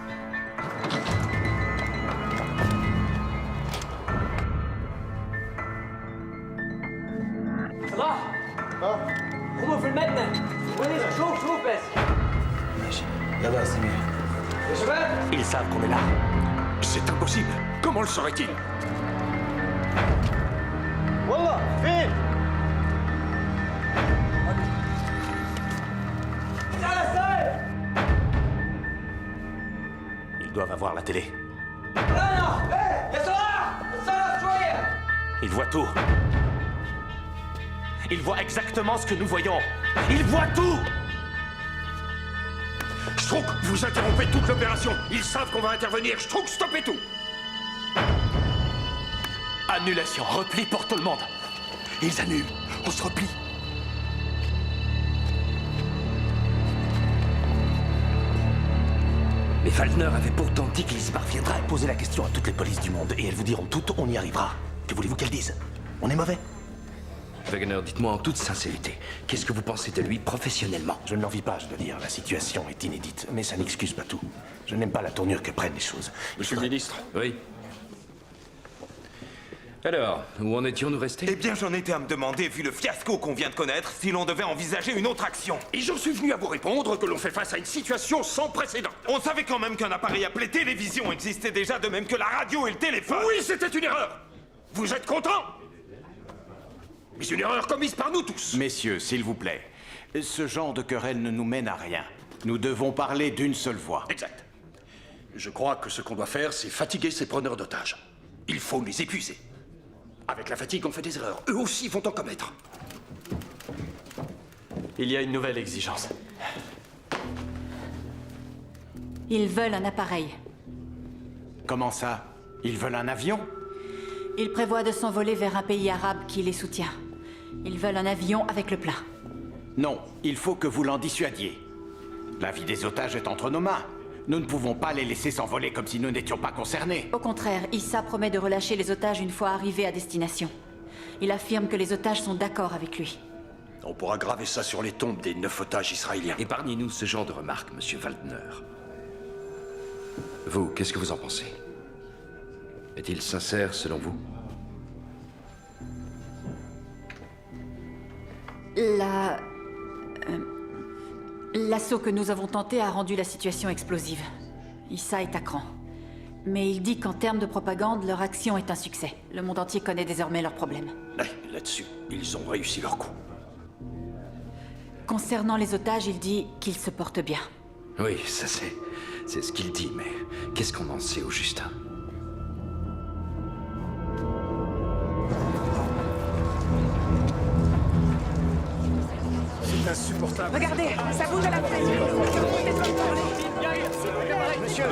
صلاح قوموا في المبنى وين شوف بس ماشي يلا يا سمير يا شباب Ils savent qu'on est là. C'est impossible. Comment le saurait-il? والله فين Ils doivent avoir la télé. يا صلاح اتصرف شويه Ils voient tout. Ils voient exactement ce que nous voyons. Ils voient tout. Strouk, vous interrompez toute l'opération. Ils savent qu'on va intervenir. Strouk, stoppez tout. Annulation, repli pour tout le monde. Ils annulent. On se replie. Mais Waldner avait pourtant dit qu'il y parviendra. Posez la question à toutes les polices du monde et elles vous diront toutes, on y arrivera. Que voulez-vous qu'elles disent? On est mauvais. Wegener, dites-moi en toute sincérité, qu'est-ce que vous pensez de lui professionnellement? Je ne l'envie pas, je dois dire. La situation est inédite, mais ça n'excuse pas tout. Je n'aime pas la tournure que prennent les choses. Monsieur le ministre? Oui. Alors, où en étions-nous restés? Eh bien, j'en étais à me demander, vu le fiasco qu'on vient de connaître, si l'on devait envisager une autre action. Et j'en suis venu à vous répondre que l'on fait face à une situation sans précédent. On savait quand même qu'un appareil appelé télévision existait déjà, de même que la radio et le téléphone. Oui, c'était une erreur. Vous êtes contents? Mais une erreur commise par nous tous. Messieurs, s'il vous plaît, ce genre de querelle ne nous mène à rien. Nous devons parler d'une seule voix. Exact. Je crois que ce qu'on doit faire, c'est fatiguer ces preneurs d'otages. Il faut les épuiser. Avec la fatigue, on fait des erreurs. Eux aussi vont en commettre. Il y a une nouvelle exigence. Ils veulent un appareil. Comment ça? Ils veulent un avion? Ils prévoient de s'envoler vers un pays arabe qui les soutient. Ils veulent un avion avec le plein. Non, il faut que vous l'en dissuadiez. La vie des otages est entre nos mains. Nous ne pouvons pas les laisser s'envoler comme si nous n'étions pas concernés. Au contraire, Issa promet de relâcher les otages une fois arrivés à destination. Il affirme que les otages sont d'accord avec lui. On pourra graver ça sur les tombes des 9 otages israéliens. Épargnez-nous ce genre de remarques, monsieur Waldner. Vous, qu'est-ce que vous en pensez? Est-il sincère, selon vous? L'assaut que nous avons tenté a rendu la situation explosive. Issa est à cran. Mais il dit qu'en termes de propagande, leur action est un succès. Le monde entier connaît désormais leurs problèmes. Là-dessus, ils ont réussi leur coup. Concernant les otages, il dit qu'ils se portent bien. Oui, ça c'est ce qu'il dit, mais qu'est-ce qu'on en sait au juste? C'est insupportable. Regardez, ça bouge à la tête. Monsieur,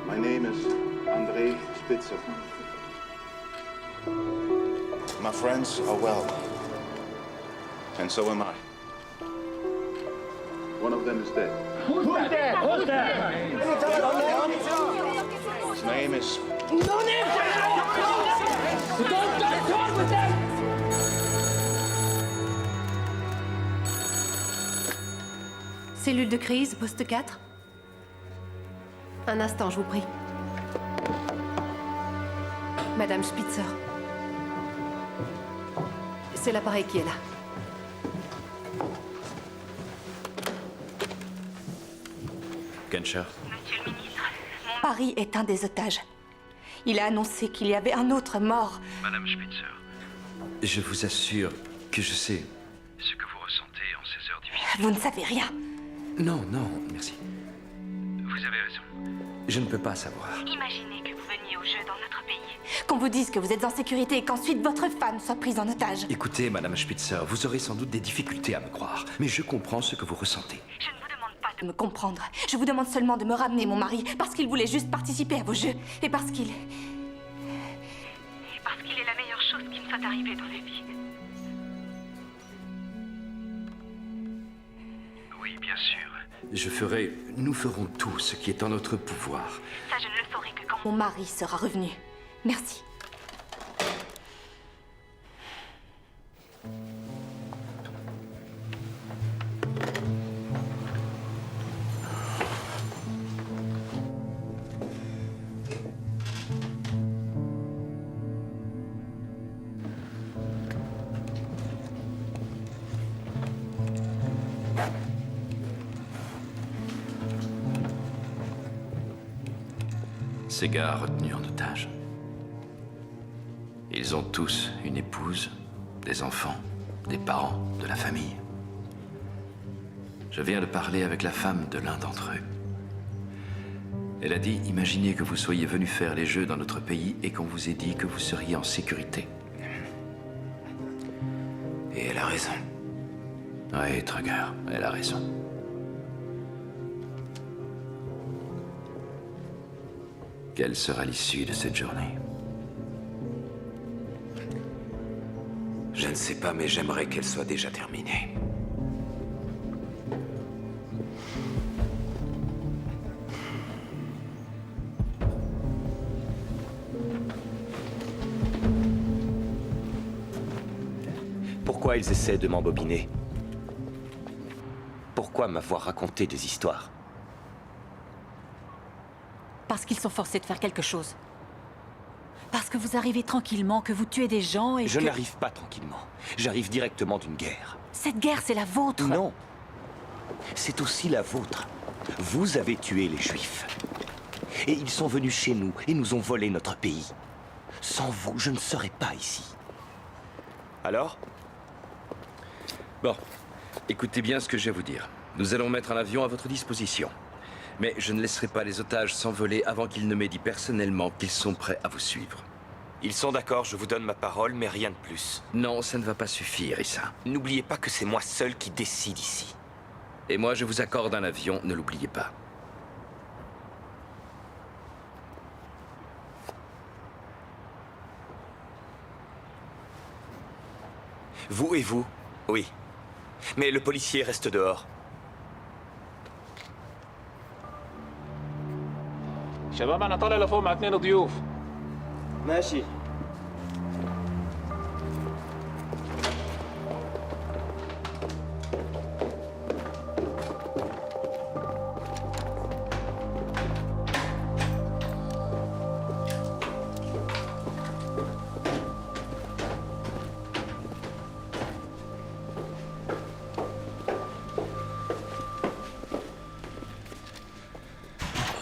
My name is André Spitzer. My friends are well, and so am I. One of them is dead. Who's that? Who's that? His name is... No name! Don't talk with them! Cellule de crise, poste 4. Un instant, je vous prie. Madame Spitzer. C'est l'appareil qui est là. Genscher. Paris est un des otages. Il a annoncé qu'il y avait un autre mort. Madame Spitzer. Je vous assure que je sais ce que vous ressentez en ces heures difficiles. Vous ne savez rien. Non, non, merci. Vous avez raison. Je ne peux pas savoir. Imaginez que vous veniez au jeu dans notre pays. Qu'on vous dise que vous êtes en sécurité et qu'ensuite votre femme soit prise en otage. Écoutez, Madame Spitzer, vous aurez sans doute des difficultés à me croire, mais je comprends ce que vous ressentez. Je ne vous demande pas de me comprendre. Je vous demande seulement de me ramener mon mari, parce qu'il voulait juste participer à vos jeux. Et parce qu'il... Parce qu'il est la meilleure chose qui me soit arrivée dans les vies. Oui, bien sûr. Nous ferons tout ce qui est en notre pouvoir. Ça, je ne le saurai que quand mon mari sera revenu. Merci. Ces gars retenus en otage. Ils ont tous une épouse, des enfants, des parents, de la famille. Je viens de parler avec la femme de l'un d'entre eux. Elle a dit, imaginez que vous soyez venu faire les jeux dans notre pays et qu'on vous ait dit que vous seriez en sécurité. Et elle a raison. Oui, Trugger, elle a raison. Quelle sera l'issue de cette journée? Je ne sais pas, mais j'aimerais qu'elle soit déjà terminée. Pourquoi ils essaient de m'embobiner? Pourquoi m'avoir raconté des histoires? Parce qu'ils sont forcés de faire quelque chose. Parce que vous arrivez tranquillement, que vous tuez des gens et Je n'arrive pas tranquillement. J'arrive directement d'une guerre. Cette guerre, c'est la vôtre. Non. C'est aussi la vôtre. Vous avez tué les Juifs. Et ils sont venus chez nous et nous ont volé notre pays. Sans vous, je ne serais pas ici. Alors? Bon, écoutez bien ce que je vais vous dire. Nous allons mettre un avion à votre disposition. Mais je ne laisserai pas les otages s'envoler avant qu'il ne m'ait dit personnellement qu'ils sont prêts à vous suivre. Ils sont d'accord, je vous donne ma parole, mais rien de plus. Non, ça ne va pas suffire, Issa. N'oubliez pas que c'est moi seul qui décide ici. Et moi, je vous accorde un avion, ne l'oubliez pas. Vous et vous, oui. Mais le policier reste dehors. شباب انا طالع لفوق مع 2 ضيوف. ماشي.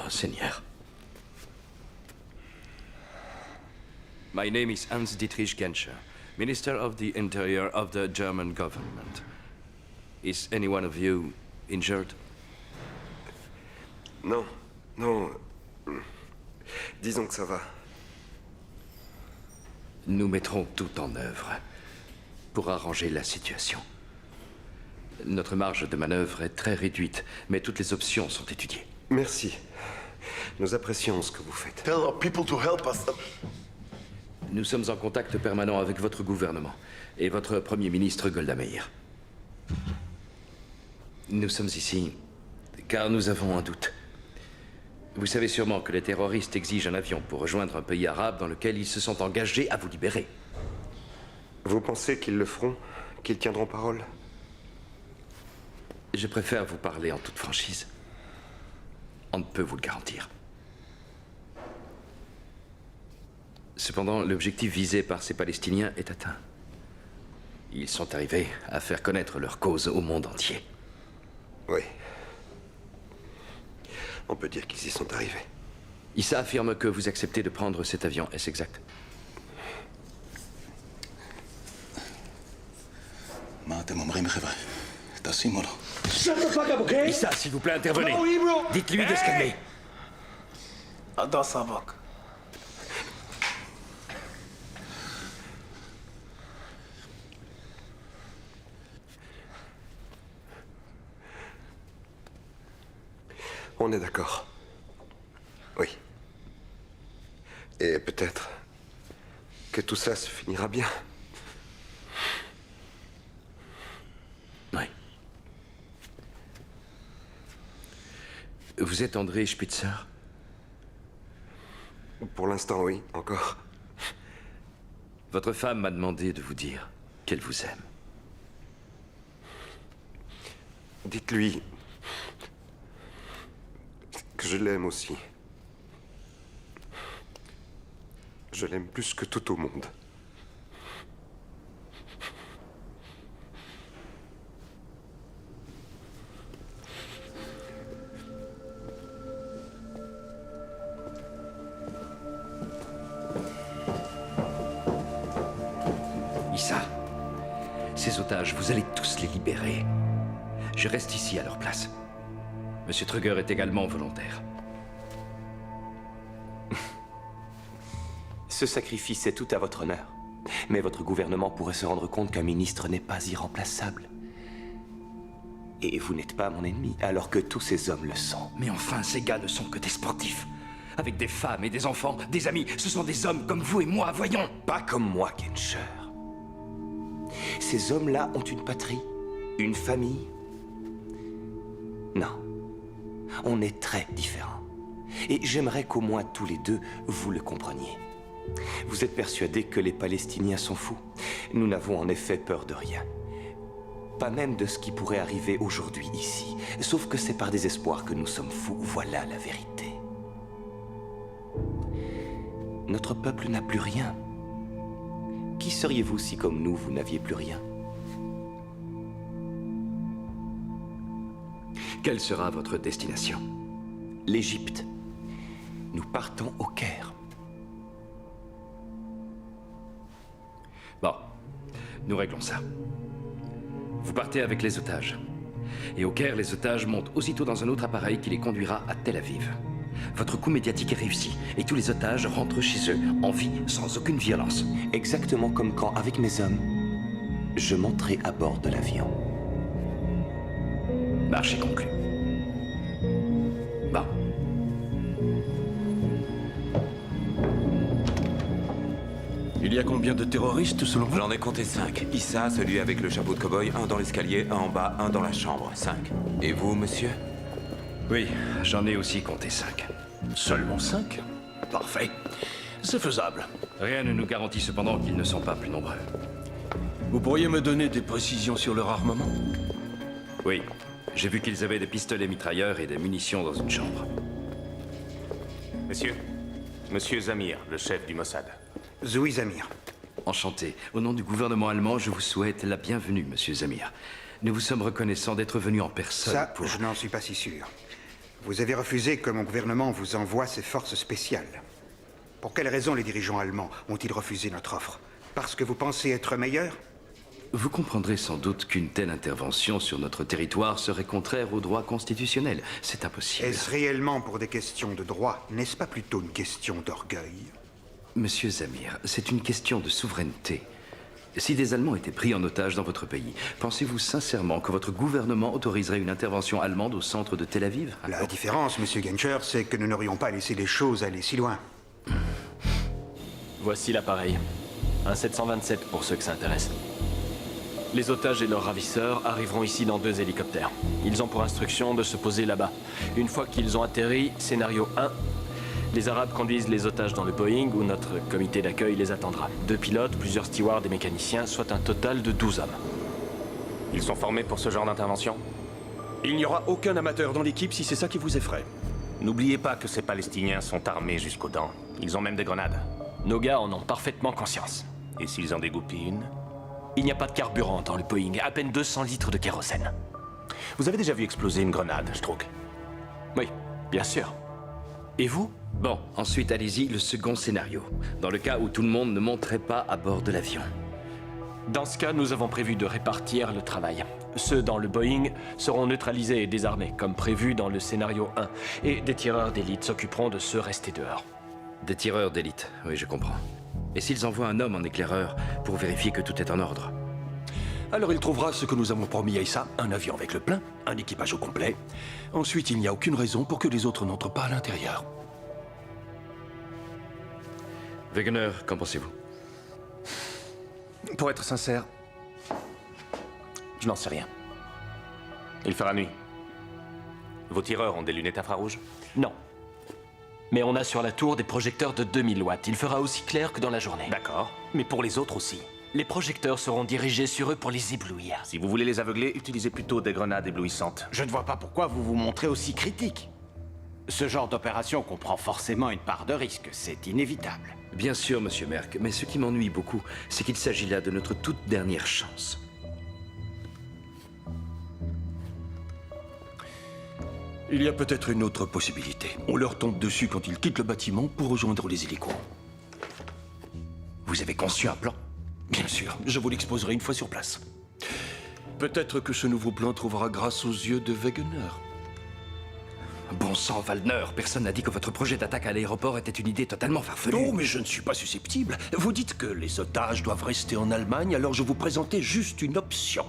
Oh, Seigneur. My name is Hans-Dietrich Genscher, Minister of the Interior of the German government. Is any one of you injured? Non, non. Disons que ça va. Nous mettrons tout en œuvre pour arranger la situation. Notre marge de manœuvre est très réduite, mais toutes les options sont étudiées. Merci. Nous apprécions ce que vous faites. Tell our people to help us. Nous sommes en contact permanent avec votre gouvernement et votre Premier ministre Golda Meir. Nous sommes ici car nous avons un doute. Vous savez sûrement que les terroristes exigent un avion pour rejoindre un pays arabe dans lequel ils se sont engagés à vous libérer. Vous pensez qu'ils le feront? Qu'ils tiendront parole? Je préfère vous parler en toute franchise. On ne peut vous le garantir. Cependant, l'objectif visé par ces Palestiniens est atteint. Ils sont arrivés à faire connaître leur cause au monde entier. Oui. On peut dire qu'ils y sont arrivés. Issa affirme que vous acceptez de prendre cet avion, est-ce exact? Issa, s'il vous plaît, intervenez. Dites-lui de se calmer. On est d'accord. Oui. Et peut-être que tout ça se finira bien. Oui. Vous êtes André Spitzer? Pour l'instant, oui, encore. Votre femme m'a demandé de vous dire qu'elle vous aime. Dites-lui que je l'aime aussi. Je l'aime plus que tout au monde. Issa, ces otages, vous allez tous les libérer. Je reste ici à leur place. Monsieur Trüger est également volontaire. Ce sacrifice est tout à votre honneur. Mais votre gouvernement pourrait se rendre compte qu'un ministre n'est pas irremplaçable. Et vous n'êtes pas mon ennemi, alors que tous ces hommes le sont. Mais enfin, ces gars ne sont que des sportifs. Avec des femmes et des enfants, des amis. Ce sont des hommes comme vous et moi, voyons. Pas comme moi, Genscher. Ces hommes-là ont une patrie, une famille. Non. On est très différents. Et j'aimerais qu'au moins tous les deux, vous le compreniez. Vous êtes persuadés que les Palestiniens sont fous. Nous n'avons en effet peur de rien. Pas même de ce qui pourrait arriver aujourd'hui ici. Sauf que c'est par désespoir que nous sommes fous. Voilà la vérité. Notre peuple n'a plus rien. Qui seriez-vous si, comme nous, vous n'aviez plus rien? Quelle sera votre destination? L'Égypte. Nous partons au Caire. Bon, nous réglons ça. Vous partez avec les otages. Et au Caire, les otages montent aussitôt dans un autre appareil qui les conduira à Tel Aviv. Votre coup médiatique est réussi et tous les otages rentrent chez eux, en vie, sans aucune violence. Exactement comme quand, avec mes hommes, je monterai à bord de l'avion. Marché conclu. Bon. Il y a combien de terroristes selon vous? J'en ai compté 5. Issa, celui avec le chapeau de cow-boy, un dans l'escalier, un en bas, un dans la chambre. 5. Et vous, monsieur? Oui, j'en ai aussi compté 5. Seulement 5? Parfait. C'est faisable. Rien ne nous garantit cependant qu'ils ne sont pas plus nombreux. Vous pourriez me donner des précisions sur leur armement? Oui. J'ai vu qu'ils avaient des pistolets mitrailleurs et des munitions dans une chambre. Monsieur Zamir, le chef du Mossad. Zoui Zamir. Enchanté. Au nom du gouvernement allemand, je vous souhaite la bienvenue, monsieur Zamir. Nous vous sommes reconnaissants d'être venus en personne Ça, je n'en suis pas si sûr. Vous avez refusé que mon gouvernement vous envoie ses forces spéciales. Pour quelles raisons les dirigeants allemands ont-ils refusé notre offre? Parce que vous pensez être meilleurs? Vous comprendrez sans doute qu'une telle intervention sur notre territoire serait contraire au droit constitutionnel. C'est impossible. Est-ce réellement pour des questions de droit? N'est-ce pas plutôt une question d'orgueil? Monsieur Zamir, c'est une question de souveraineté. Si des Allemands étaient pris en otage dans votre pays, pensez-vous sincèrement que votre gouvernement autoriserait une intervention allemande au centre de Tel Aviv? La différence, monsieur Genscher, c'est que nous n'aurions pas laissé les choses aller si loin. Voici l'appareil. Un 727 pour ceux que ça intéresse. Les otages et leurs ravisseurs arriveront ici dans 2 hélicoptères. Ils ont pour instruction de se poser là-bas. Une fois qu'ils ont atterri, scénario 1, les Arabes conduisent les otages dans le Boeing où notre comité d'accueil les attendra. 2 pilotes, plusieurs stewards et mécaniciens, soit un total de 12 hommes. Ils sont formés pour ce genre d'intervention? Il n'y aura aucun amateur dans l'équipe si c'est ça qui vous effraie. N'oubliez pas que ces Palestiniens sont armés jusqu'aux dents. Ils ont même des grenades. Nos gars en ont parfaitement conscience. Et s'ils en dégoupillent une? Il n'y a pas de carburant dans le Boeing, à peine 200 litres de kérosène. Vous avez déjà vu exploser une grenade, Strouk? Oui, bien sûr. Et vous? Bon, ensuite allez-y, le second scénario. Dans le cas où tout le monde ne monterait pas à bord de l'avion. Dans ce cas, nous avons prévu de répartir le travail. Ceux dans le Boeing seront neutralisés et désarmés, comme prévu dans le scénario 1. Et des tireurs d'élite s'occuperont de ceux restés dehors. Des tireurs d'élite, oui, je comprends. Et s'ils envoient un homme en éclaireur pour vérifier que tout est en ordre? Alors il trouvera ce que nous avons promis à Issa, un avion avec le plein, un équipage au complet. Ensuite, il n'y a aucune raison pour que les autres n'entrent pas à l'intérieur. Wegener, qu'en pensez-vous? Pour être sincère, je n'en sais rien. Il fera nuit. Vos tireurs ont des lunettes infrarouges? Non. Mais on a sur la tour des projecteurs de 2000 watts. Il fera aussi clair que dans la journée. D'accord. Mais pour les autres aussi. Les projecteurs seront dirigés sur eux pour les éblouir. Si vous voulez les aveugler, utilisez plutôt des grenades éblouissantes. Je ne vois pas pourquoi vous vous montrez aussi critique. Ce genre d'opération comprend forcément une part de risque, c'est inévitable. Bien sûr, monsieur Merck, mais ce qui m'ennuie beaucoup, c'est qu'il s'agit là de notre toute dernière chance. Il y a peut-être une autre possibilité. On leur tombe dessus quand ils quittent le bâtiment pour rejoindre les hélicos. Vous avez conçu un plan? Bien sûr, je vous l'exposerai une fois sur place. Peut-être que ce nouveau plan trouvera grâce aux yeux de Wegener. Bon sang, Waldner, personne n'a dit que votre projet d'attaque à l'aéroport était une idée totalement farfelue. Non, mais je ne suis pas susceptible. Vous dites que les otages doivent rester en Allemagne, alors je vous présentais juste une option.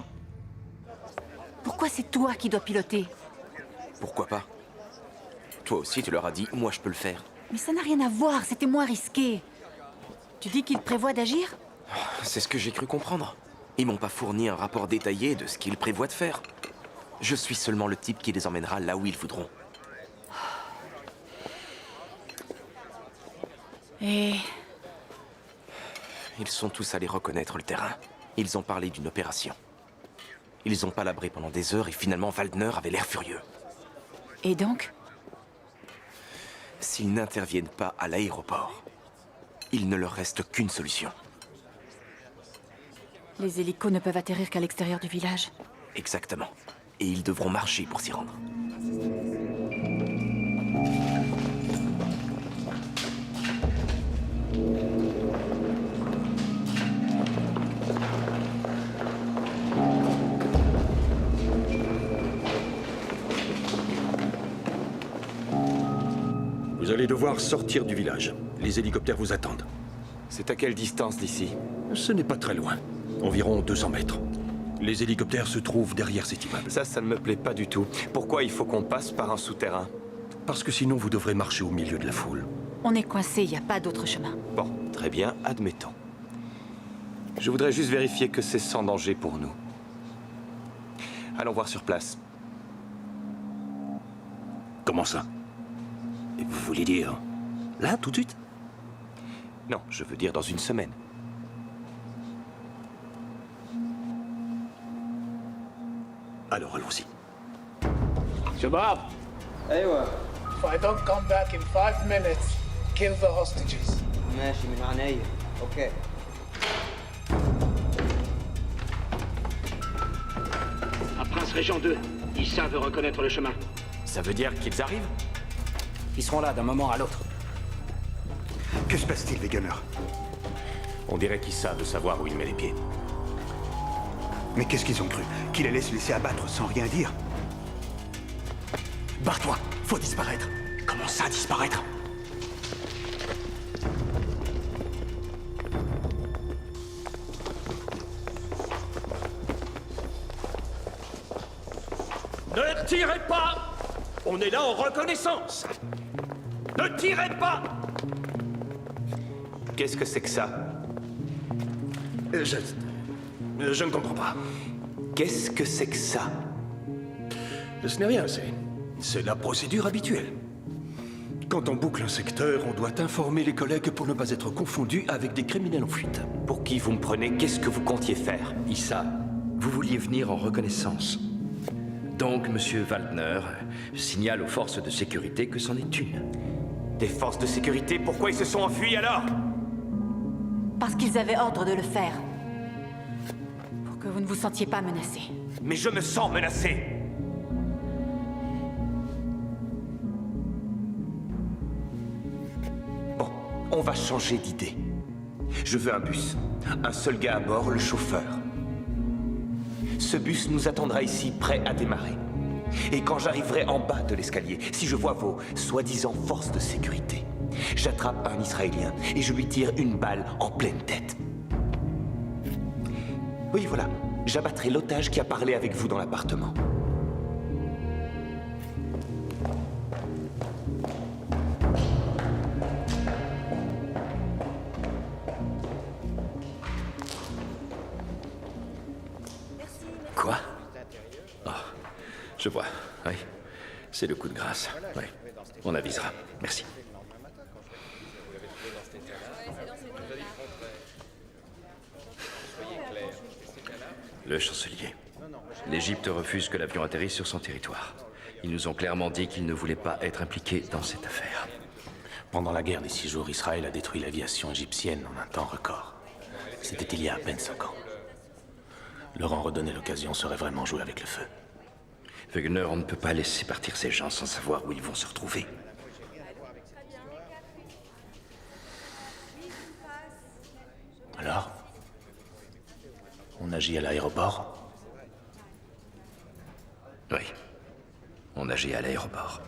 Pourquoi c'est toi qui dois piloter? Pourquoi pas? Toi aussi, tu leur as dit, moi je peux le faire. Mais ça n'a rien à voir, c'était moins risqué. Tu dis qu'ils prévoient d'agir? C'est ce que j'ai cru comprendre. Ils m'ont pas fourni un rapport détaillé de ce qu'ils prévoient de faire. Je suis seulement le type qui les emmènera là où ils voudront. Et... Ils sont tous allés reconnaître le terrain. Ils ont parlé d'une opération. Ils ont palabré pendant des heures et finalement Waldner avait l'air furieux. Et donc? S'ils n'interviennent pas à l'aéroport, il ne leur reste qu'une solution. Les hélicos ne peuvent atterrir qu'à l'extérieur du village. Exactement. Et ils devront marcher pour s'y rendre. allez devoir sortir du village. Les hélicoptères vous attendent. C'est à quelle distance d'ici? Ce n'est pas très loin. Environ 200 mètres. Les hélicoptères se trouvent derrière cet immeuble. Ça ne me plaît pas du tout. Pourquoi il faut qu'on passe par un souterrain? Parce que sinon, vous devrez marcher au milieu de la foule. On est coincé, il n'y a pas d'autre chemin. Bon, très bien, admettons. Je voudrais juste vérifier que c'est sans danger pour nous. Allons voir sur place. Comment ça? Vous voulez dire... là, tout de suite? Non, je veux dire dans une semaine. Alors, allons-y. Shabab! ايوه If I don't come back in 5 minutes, kill the hostages. ماشي من عينيا اوكي À Prince Régent 2, Issa veut reconnaître le chemin. Ça veut dire qu'ils arrivent? Ils seront là d'un moment à l'autre. Que se passe-t-il, Wegener? On dirait qu'Issa veut savoir où il met les pieds. Mais qu'est-ce qu'ils ont cru? Qu'il allait se laisser abattre sans rien dire? Barre-toi! Faut disparaître! Comment ça, disparaître? Ne tirez pas! On est là en reconnaissance! Ne tirez pas! Qu'est-ce que c'est que ça? Je ne comprends pas. Qu'est-ce que c'est que ça? Ce n'est rien, c'est la procédure habituelle. Quand on boucle un secteur, on doit informer les collègues pour ne pas être confondus avec des criminels en fuite. Pour qui vous me prenez? Qu'est-ce que vous comptiez faire? Issa, vous vouliez venir en reconnaissance. Donc, Monsieur Waldner signale aux forces de sécurité que c'en est une. Des forces de sécurité? Pourquoi ils se sont enfuis alors? Parce qu'ils avaient ordre de le faire. Pour que vous ne vous sentiez pas menacé. Mais je me sens menacé! Bon, on va changer d'idée. Je veux un bus. Un seul gars à bord, le chauffeur. Ce bus nous attendra ici, prêt à démarrer. Et quand j'arriverai en bas de l'escalier, si je vois vos soi-disant forces de sécurité, j'attrape un Israélien et je lui tire une balle en pleine tête. Oui, voilà. J'abattrai l'otage qui a parlé avec vous dans l'appartement. Quoi? Oh, je vois. Oui. C'est le coup de grâce. Oui. On avisera. Merci. Le chancelier. L'Égypte refuse que l'avion atterrisse sur son territoire. Ils nous ont clairement dit qu'ils ne voulaient pas être impliqués dans cette affaire. Pendant la guerre des 6 jours, Israël a détruit l'aviation égyptienne en un temps record. C'était il y a à peine 5 ans. Leur en redonner l'occasion serait vraiment jouer avec le feu. Wegener, on ne peut pas laisser partir ces gens sans savoir où ils vont se retrouver. Alors? On agit à l'aéroport? Oui. On agit à l'aéroport.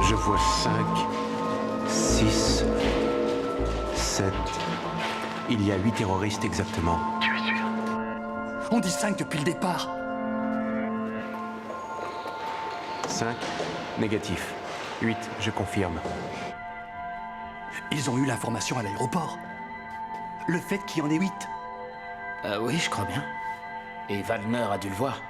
Je vois 5, 6, 7... Il y a 8 terroristes exactement. Tu es sûr? On dit 5 depuis le départ. 5, négatif. 8, je confirme. Ils ont eu l'information à l'aéroport. Le fait qu'il y en ait 8. Oui, je crois bien. Et Waldner a dû le voir.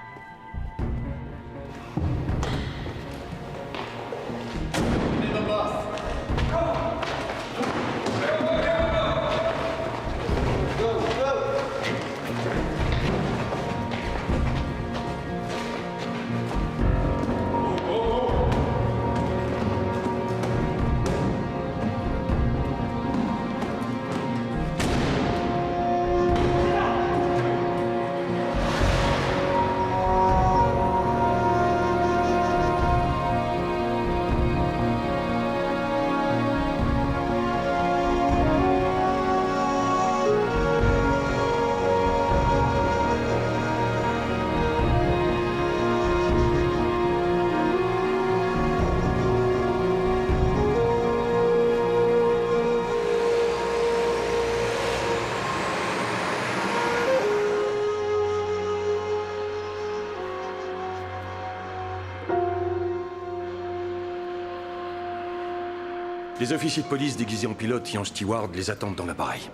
Des officiers de police déguisés en pilote et en steward les attendent dans l'appareil.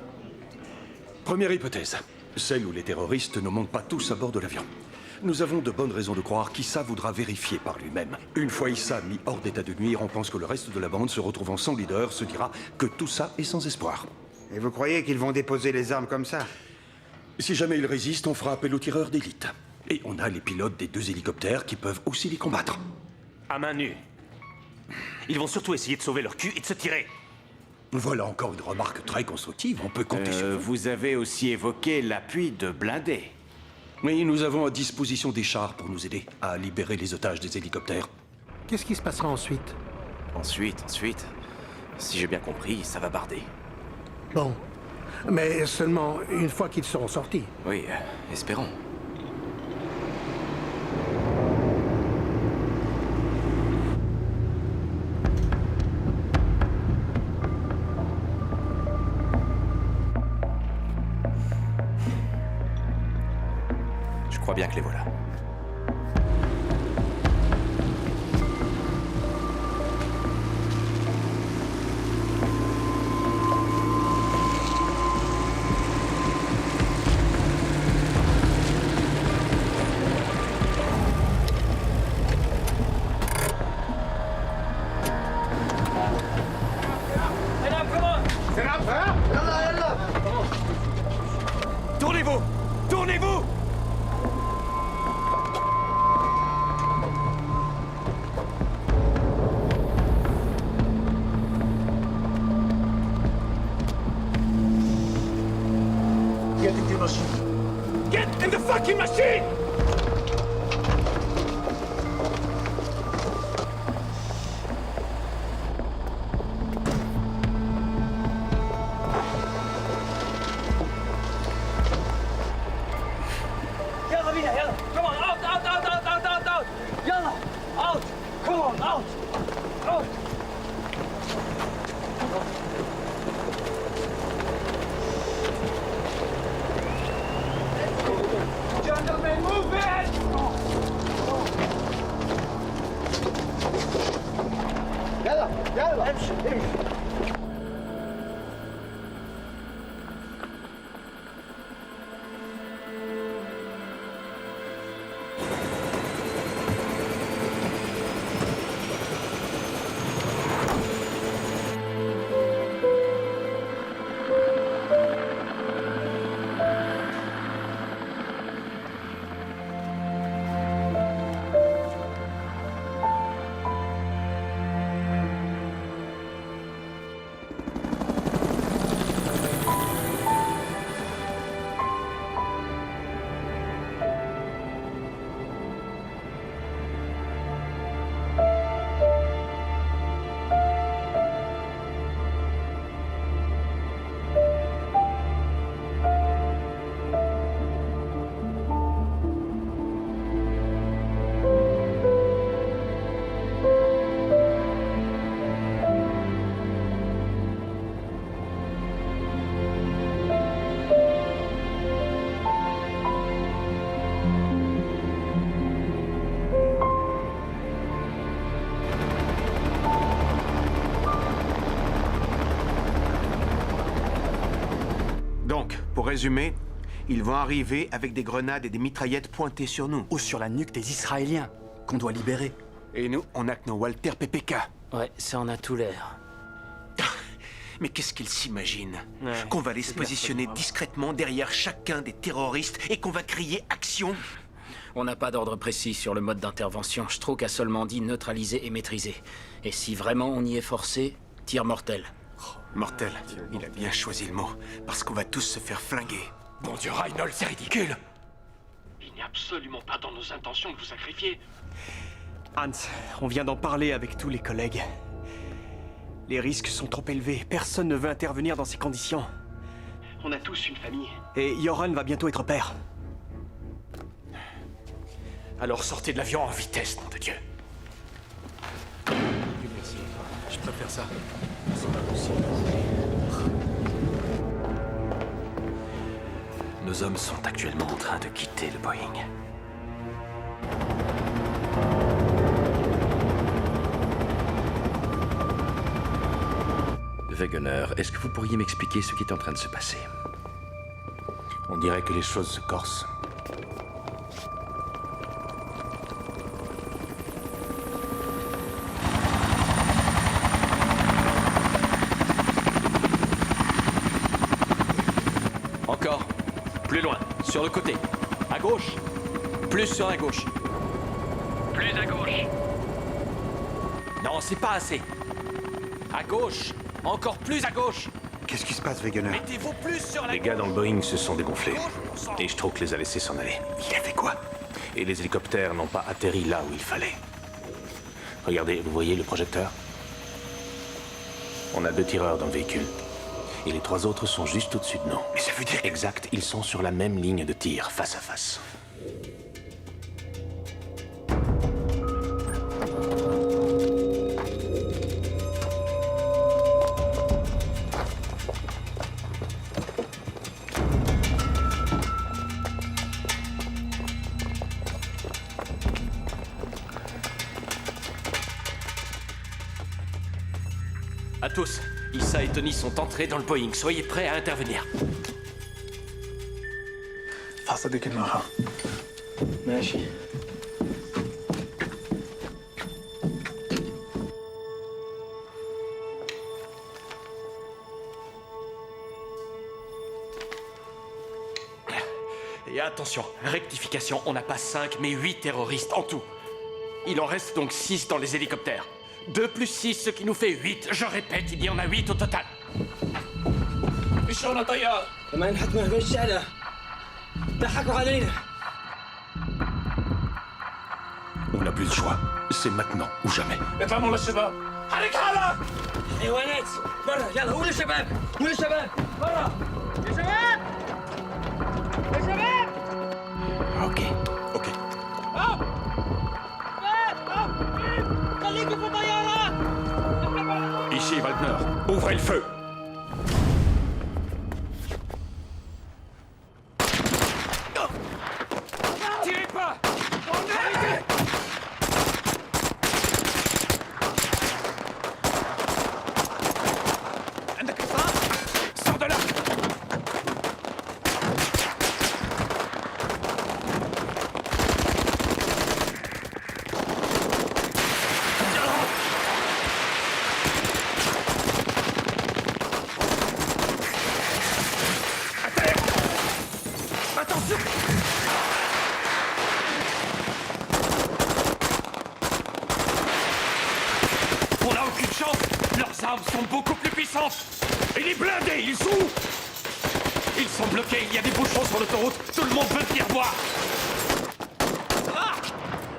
Première hypothèse, celle où les terroristes ne montent pas tous à bord de l'avion. Nous avons de bonnes raisons de croire qu'Issa voudra vérifier par lui-même. Une fois Issa mis hors d'état de nuire, on pense que le reste de la bande, se retrouvant sans leader, se dira que tout ça est sans espoir. Et vous croyez qu'ils vont déposer les armes comme ça? Si jamais ils résistent, on fera appel aux tireurs d'élite. Et on a les pilotes des 2 hélicoptères qui peuvent aussi les combattre. À main nue. Ils vont surtout essayer de sauver leur cul et de se tirer. Voilà encore une remarque très constructive, on peut compter sur vous. Vous avez aussi évoqué l'appui de blindés. Oui, nous avons à disposition des chars pour nous aider à libérer les otages des hélicoptères. Qu'est-ce qui se passera ensuite? Ensuite, si j'ai bien compris, ça va barder. Bon. Mais seulement une fois qu'ils seront sortis. Oui, espérons. Je crois bien que les voilà. Tournez-vous! Tournez-vous! Get in the machine! Get in the fucking machine! يلا بينا يلا come on out out out out out out out يلا out come on out out gentlemen move it يلا يلا امشي امشي Donc, pour résumer, ils vont arriver avec des grenades et des mitraillettes pointées sur nous. Ou sur la nuque des Israéliens, qu'on doit libérer. Et nous, on a que nos Walter PPK. Ouais, ça en a tout l'air. Mais qu'est-ce qu'ils s'imaginent? Ouais, Qu'on va aller se c'est positionner perfectement. discrètement derrière chacun des terroristes et qu'on va crier « Action » On n'a pas d'ordre précis sur le mode d'intervention. Stroke a seulement dit neutraliser et maîtriser. Et si vraiment on y est forcé, tir mortel. Mortel, il a bien choisi le mot, parce qu'on va tous se faire flinguer. Bon Dieu, Reinhold, c'est ridicule! Il n'est absolument pas dans nos intentions de vous sacrifier. Hans, on vient d'en parler avec tous les collègues. Les risques sont trop élevés. Personne ne veut intervenir dans ces conditions. On a tous une famille. Et Joran va bientôt être père. Alors sortez de l'avion en vitesse, nom de Dieu. Merci. Je préfère ça. C'est pas possible. Nos hommes sont actuellement en train de quitter le Boeing. Wegener, est-ce que vous pourriez m'expliquer ce qui est en train de se passer? On dirait que les choses se corsent. Encore. Plus loin. Sur le côté. À gauche. Plus sur la gauche. Plus à gauche. Non, c'est pas assez. À gauche. Encore plus à gauche. Qu'est-ce qui se passe, Wegener? Mettez-vous plus sur la Les gars dans le Boeing se sont dégonflés. Et Stroke les a laissés s'en aller. Il a fait quoi? Et les hélicoptères n'ont pas atterri là où il fallait. Regardez, vous voyez le projecteur? On a 2 tireurs dans le véhicule. Et les 3 autres sont juste au-dessus de nous. Mais ça veut dire... Exact, ils sont sur la même ligne de tir, face à face. À tous. Issa et Tony sont entrés dans le Boeing. Soyez prêts à intervenir. فاصدق المرة ماشي Et attention, rectification, on n'a pas 5 mais 8 terroristes en tout. Il en reste donc 6 dans les hélicoptères. 2 plus 6, ce qui nous fait 8. Je répète, il y en a 8 au total. شلون طيار لما نحكمه بالشعلة ضحكوا علينا. On n'a plus le choix. C'est maintenant ou jamais. اطلعوا للشباب. حرك حالك. حيوانات برا يلا قولوا للشباب قولوا للشباب برا يا شباب يا شباب. Ok. Ok. خليكم في الطيارة. Ici, Waldner. Ouvrez le feu. Tirez pas. Arrêtez. Sors de là. Attention. On n'a aucune chance. Leurs armes sont beaucoup plus puissantes. Et les blindés, ils sont où? Ils sont bloqués, il y a des bouchons sur l'autoroute. Tout le monde veut venir voir.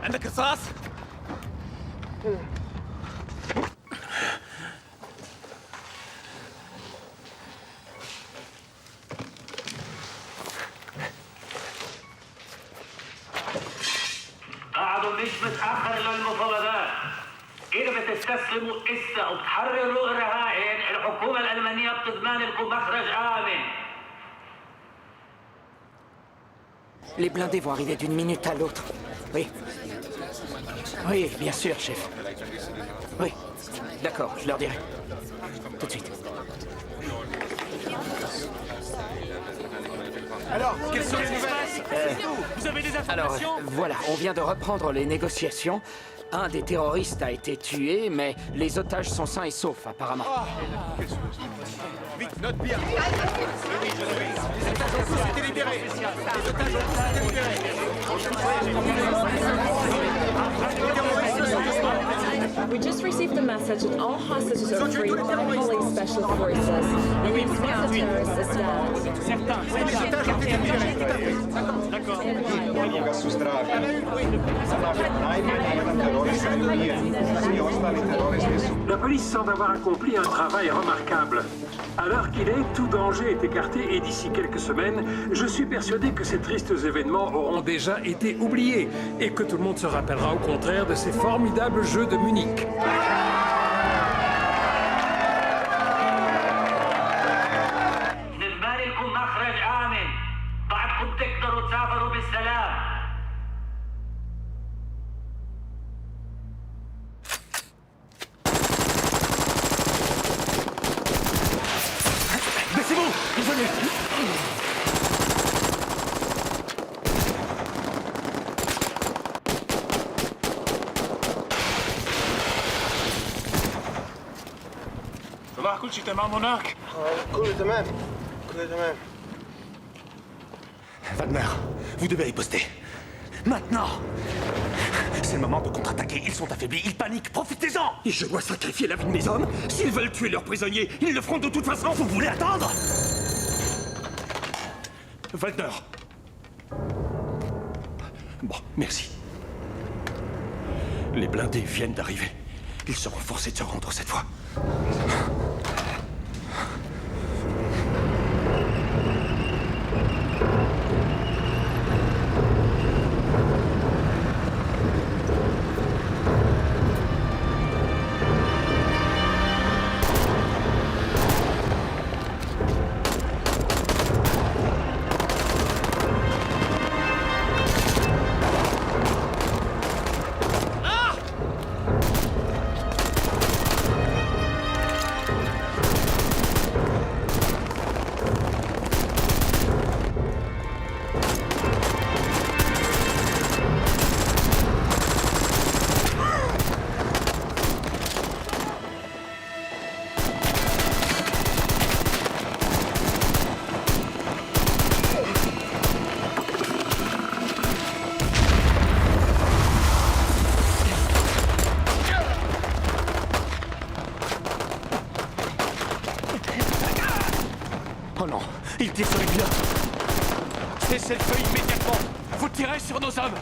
عندك رصاص؟ قعدوا مش متأخر للمفاوضات. إذا بتستسلموا إسا وبتحرروا الرهائن الحكومة الألمانية بتضمن لكم مخرج آمن. Les blindés vont arriver d'une minute à l'autre. Oui. Oui, bien sûr, chef. Oui. D'accord, je leur dirai. Tout de suite. Alors, quelles sont les nouvelles? Vous avez des Alors, informations? voilà, on vient de reprendre les négociations. Un des terroristes a été tué, mais les otages sont sains et saufs, apparemment. Vite, note bien. Les otages ont tous été libérés. Les otages ont tous été libérés. We just received a message that all hostages are free by Police Special Forces. And we expect the terrorists is dead. La police semble avoir accompli un travail remarquable. À l'heure qu'il est, tout danger est écarté et d'ici quelques semaines, je suis persuadé que ces tristes événements auront déjà été oubliés et que tout le monde se rappellera au contraire de ces formidables Jeux de Munich. نضمن لكم مخرج آمن. بعدكم تقدروا تسافروا بالسلام. كل شيء تمام هناك؟ كله تمام. كله تمام. Wagner, vous devez riposter. Maintenant! C'est le moment de contre-attaquer. Ils sont affaiblis, ils paniquent, profitez-en! Et je dois sacrifier la vie de mes hommes? S'ils veulent tuer leurs prisonniers, ils le feront de toute façon. Vous voulez attendre? Wagner. Bon, merci. Les blindés viennent d'arriver. Ils seront forcés de se rendre cette fois. Oh non, il tire sur les pilotes. Cessez le feu immédiatement. Vous tirez sur nos hommes.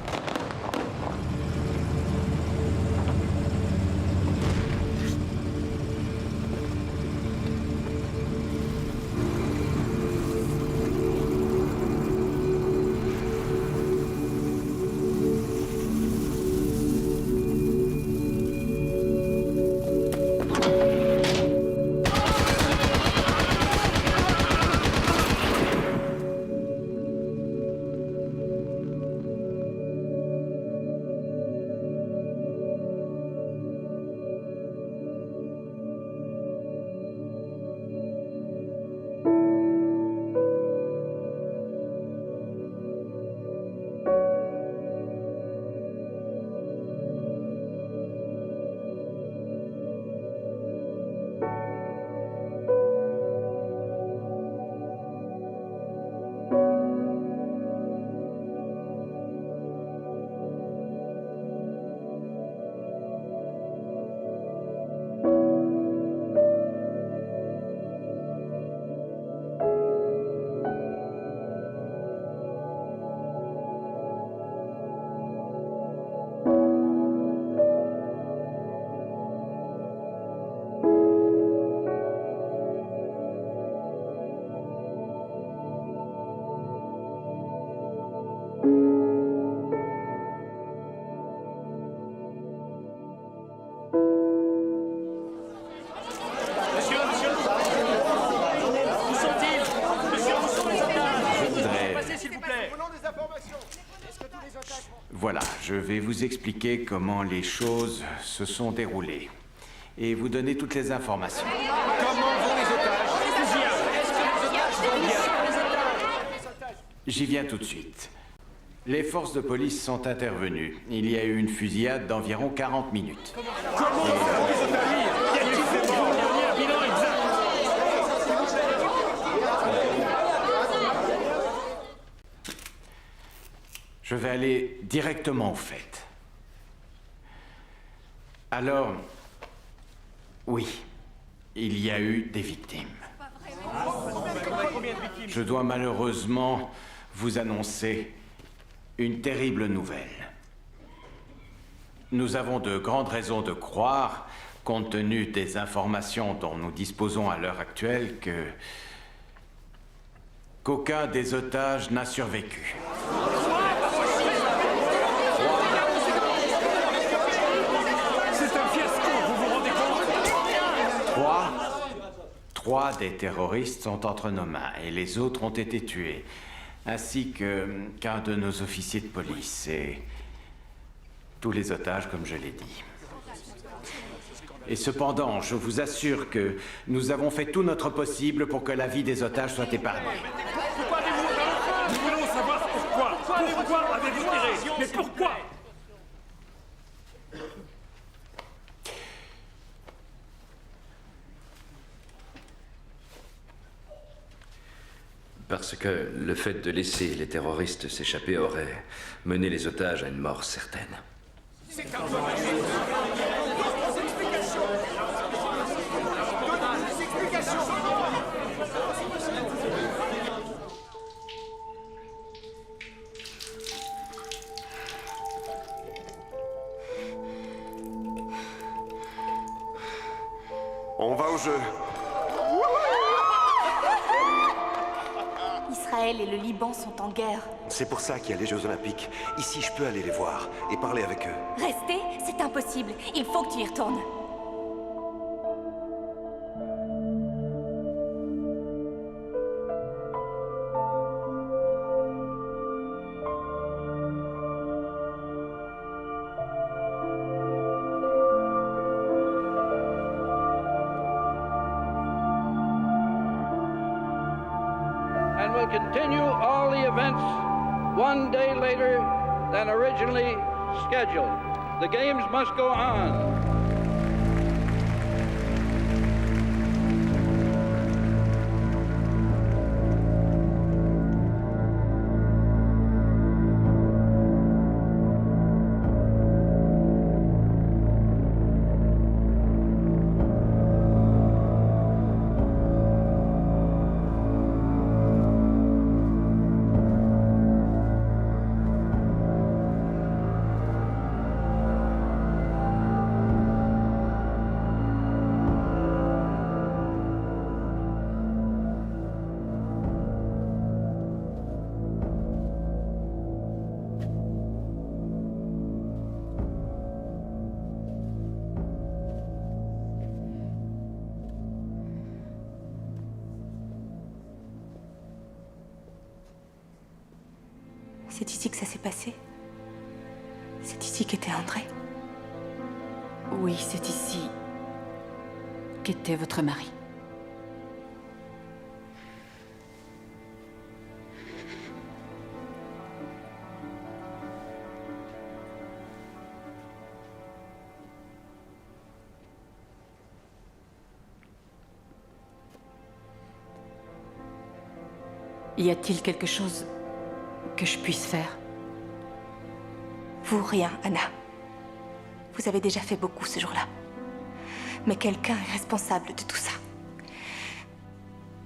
Voilà, je vais vous expliquer comment les choses se sont déroulées et vous donner toutes les informations. Comment vont les otages? Est-ce que les otages vont bien? J'y viens tout de suite. Les forces de police sont intervenues. Il y a eu une fusillade d'environ 40 minutes. Comment les otages? Y a-t-il fait mort? Un bilan exact. Je vais aller directement au fait. Alors, oui, il y a eu des victimes. Je dois malheureusement vous annoncer une terrible nouvelle. Nous avons de grandes raisons de croire, compte tenu des informations dont nous disposons à l'heure actuelle, qu'aucun des otages n'a survécu. Trois des terroristes sont entre nos mains et les autres ont été tués, ainsi qu'un de nos officiers de police et tous les otages, comme je l'ai dit. Et cependant, je vous assure que nous avons fait tout notre possible pour que la vie des otages soit épargnée. Pourquoi avez-vous... Nous voulons savoir pourquoi. Pourquoi avez-vous tiré? Mais pourquoi? parce que le fait de laisser les terroristes s'échapper aurait mené les otages à une mort certaine. On va au jeu. Israël et le Liban sont en guerre. C'est pour ça qu'il y a les Jeux Olympiques. Ici, je peux aller les voir et parler avec eux. Rester, c'est impossible. Il faut que tu y retournes. And will continue all the events one day later than originally scheduled. The games must go on. C'est ici que ça s'est passé? C'est ici qu'était André? Oui, c'est ici qu'était votre mari. Y a-t-il quelque chose que je puisse faire? Vous, rien, Anna. Vous avez déjà fait beaucoup ce jour-là. Mais quelqu'un est responsable de tout ça.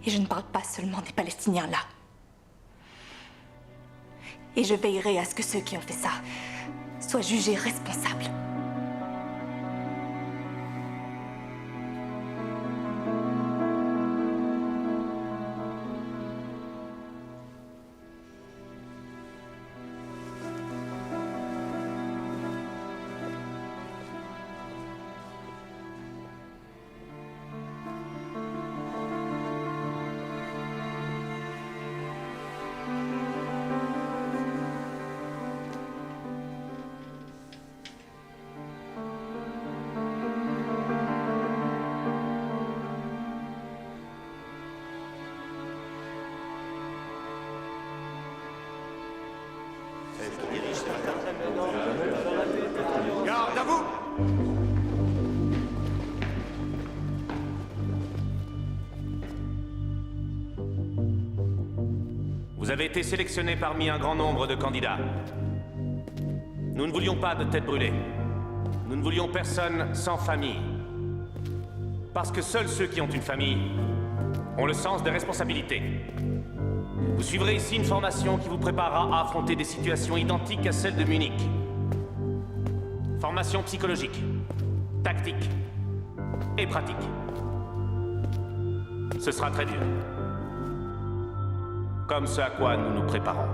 Et je ne parle pas seulement des Palestiniens là. Et je veillerai à ce que ceux qui ont fait ça soient jugés responsables. Garde à vous! Vous avez été sélectionné parmi un grand nombre de candidats. Nous ne voulions pas de tête brûlée. Nous ne voulions personne sans famille. Parce que seuls ceux qui ont une famille ont le sens des responsabilités. Vous suivrez ici une formation qui vous préparera à affronter des situations identiques à celles de Munich. Formation psychologique, tactique et pratique. Ce sera très dur. Comme ce à quoi nous nous préparons.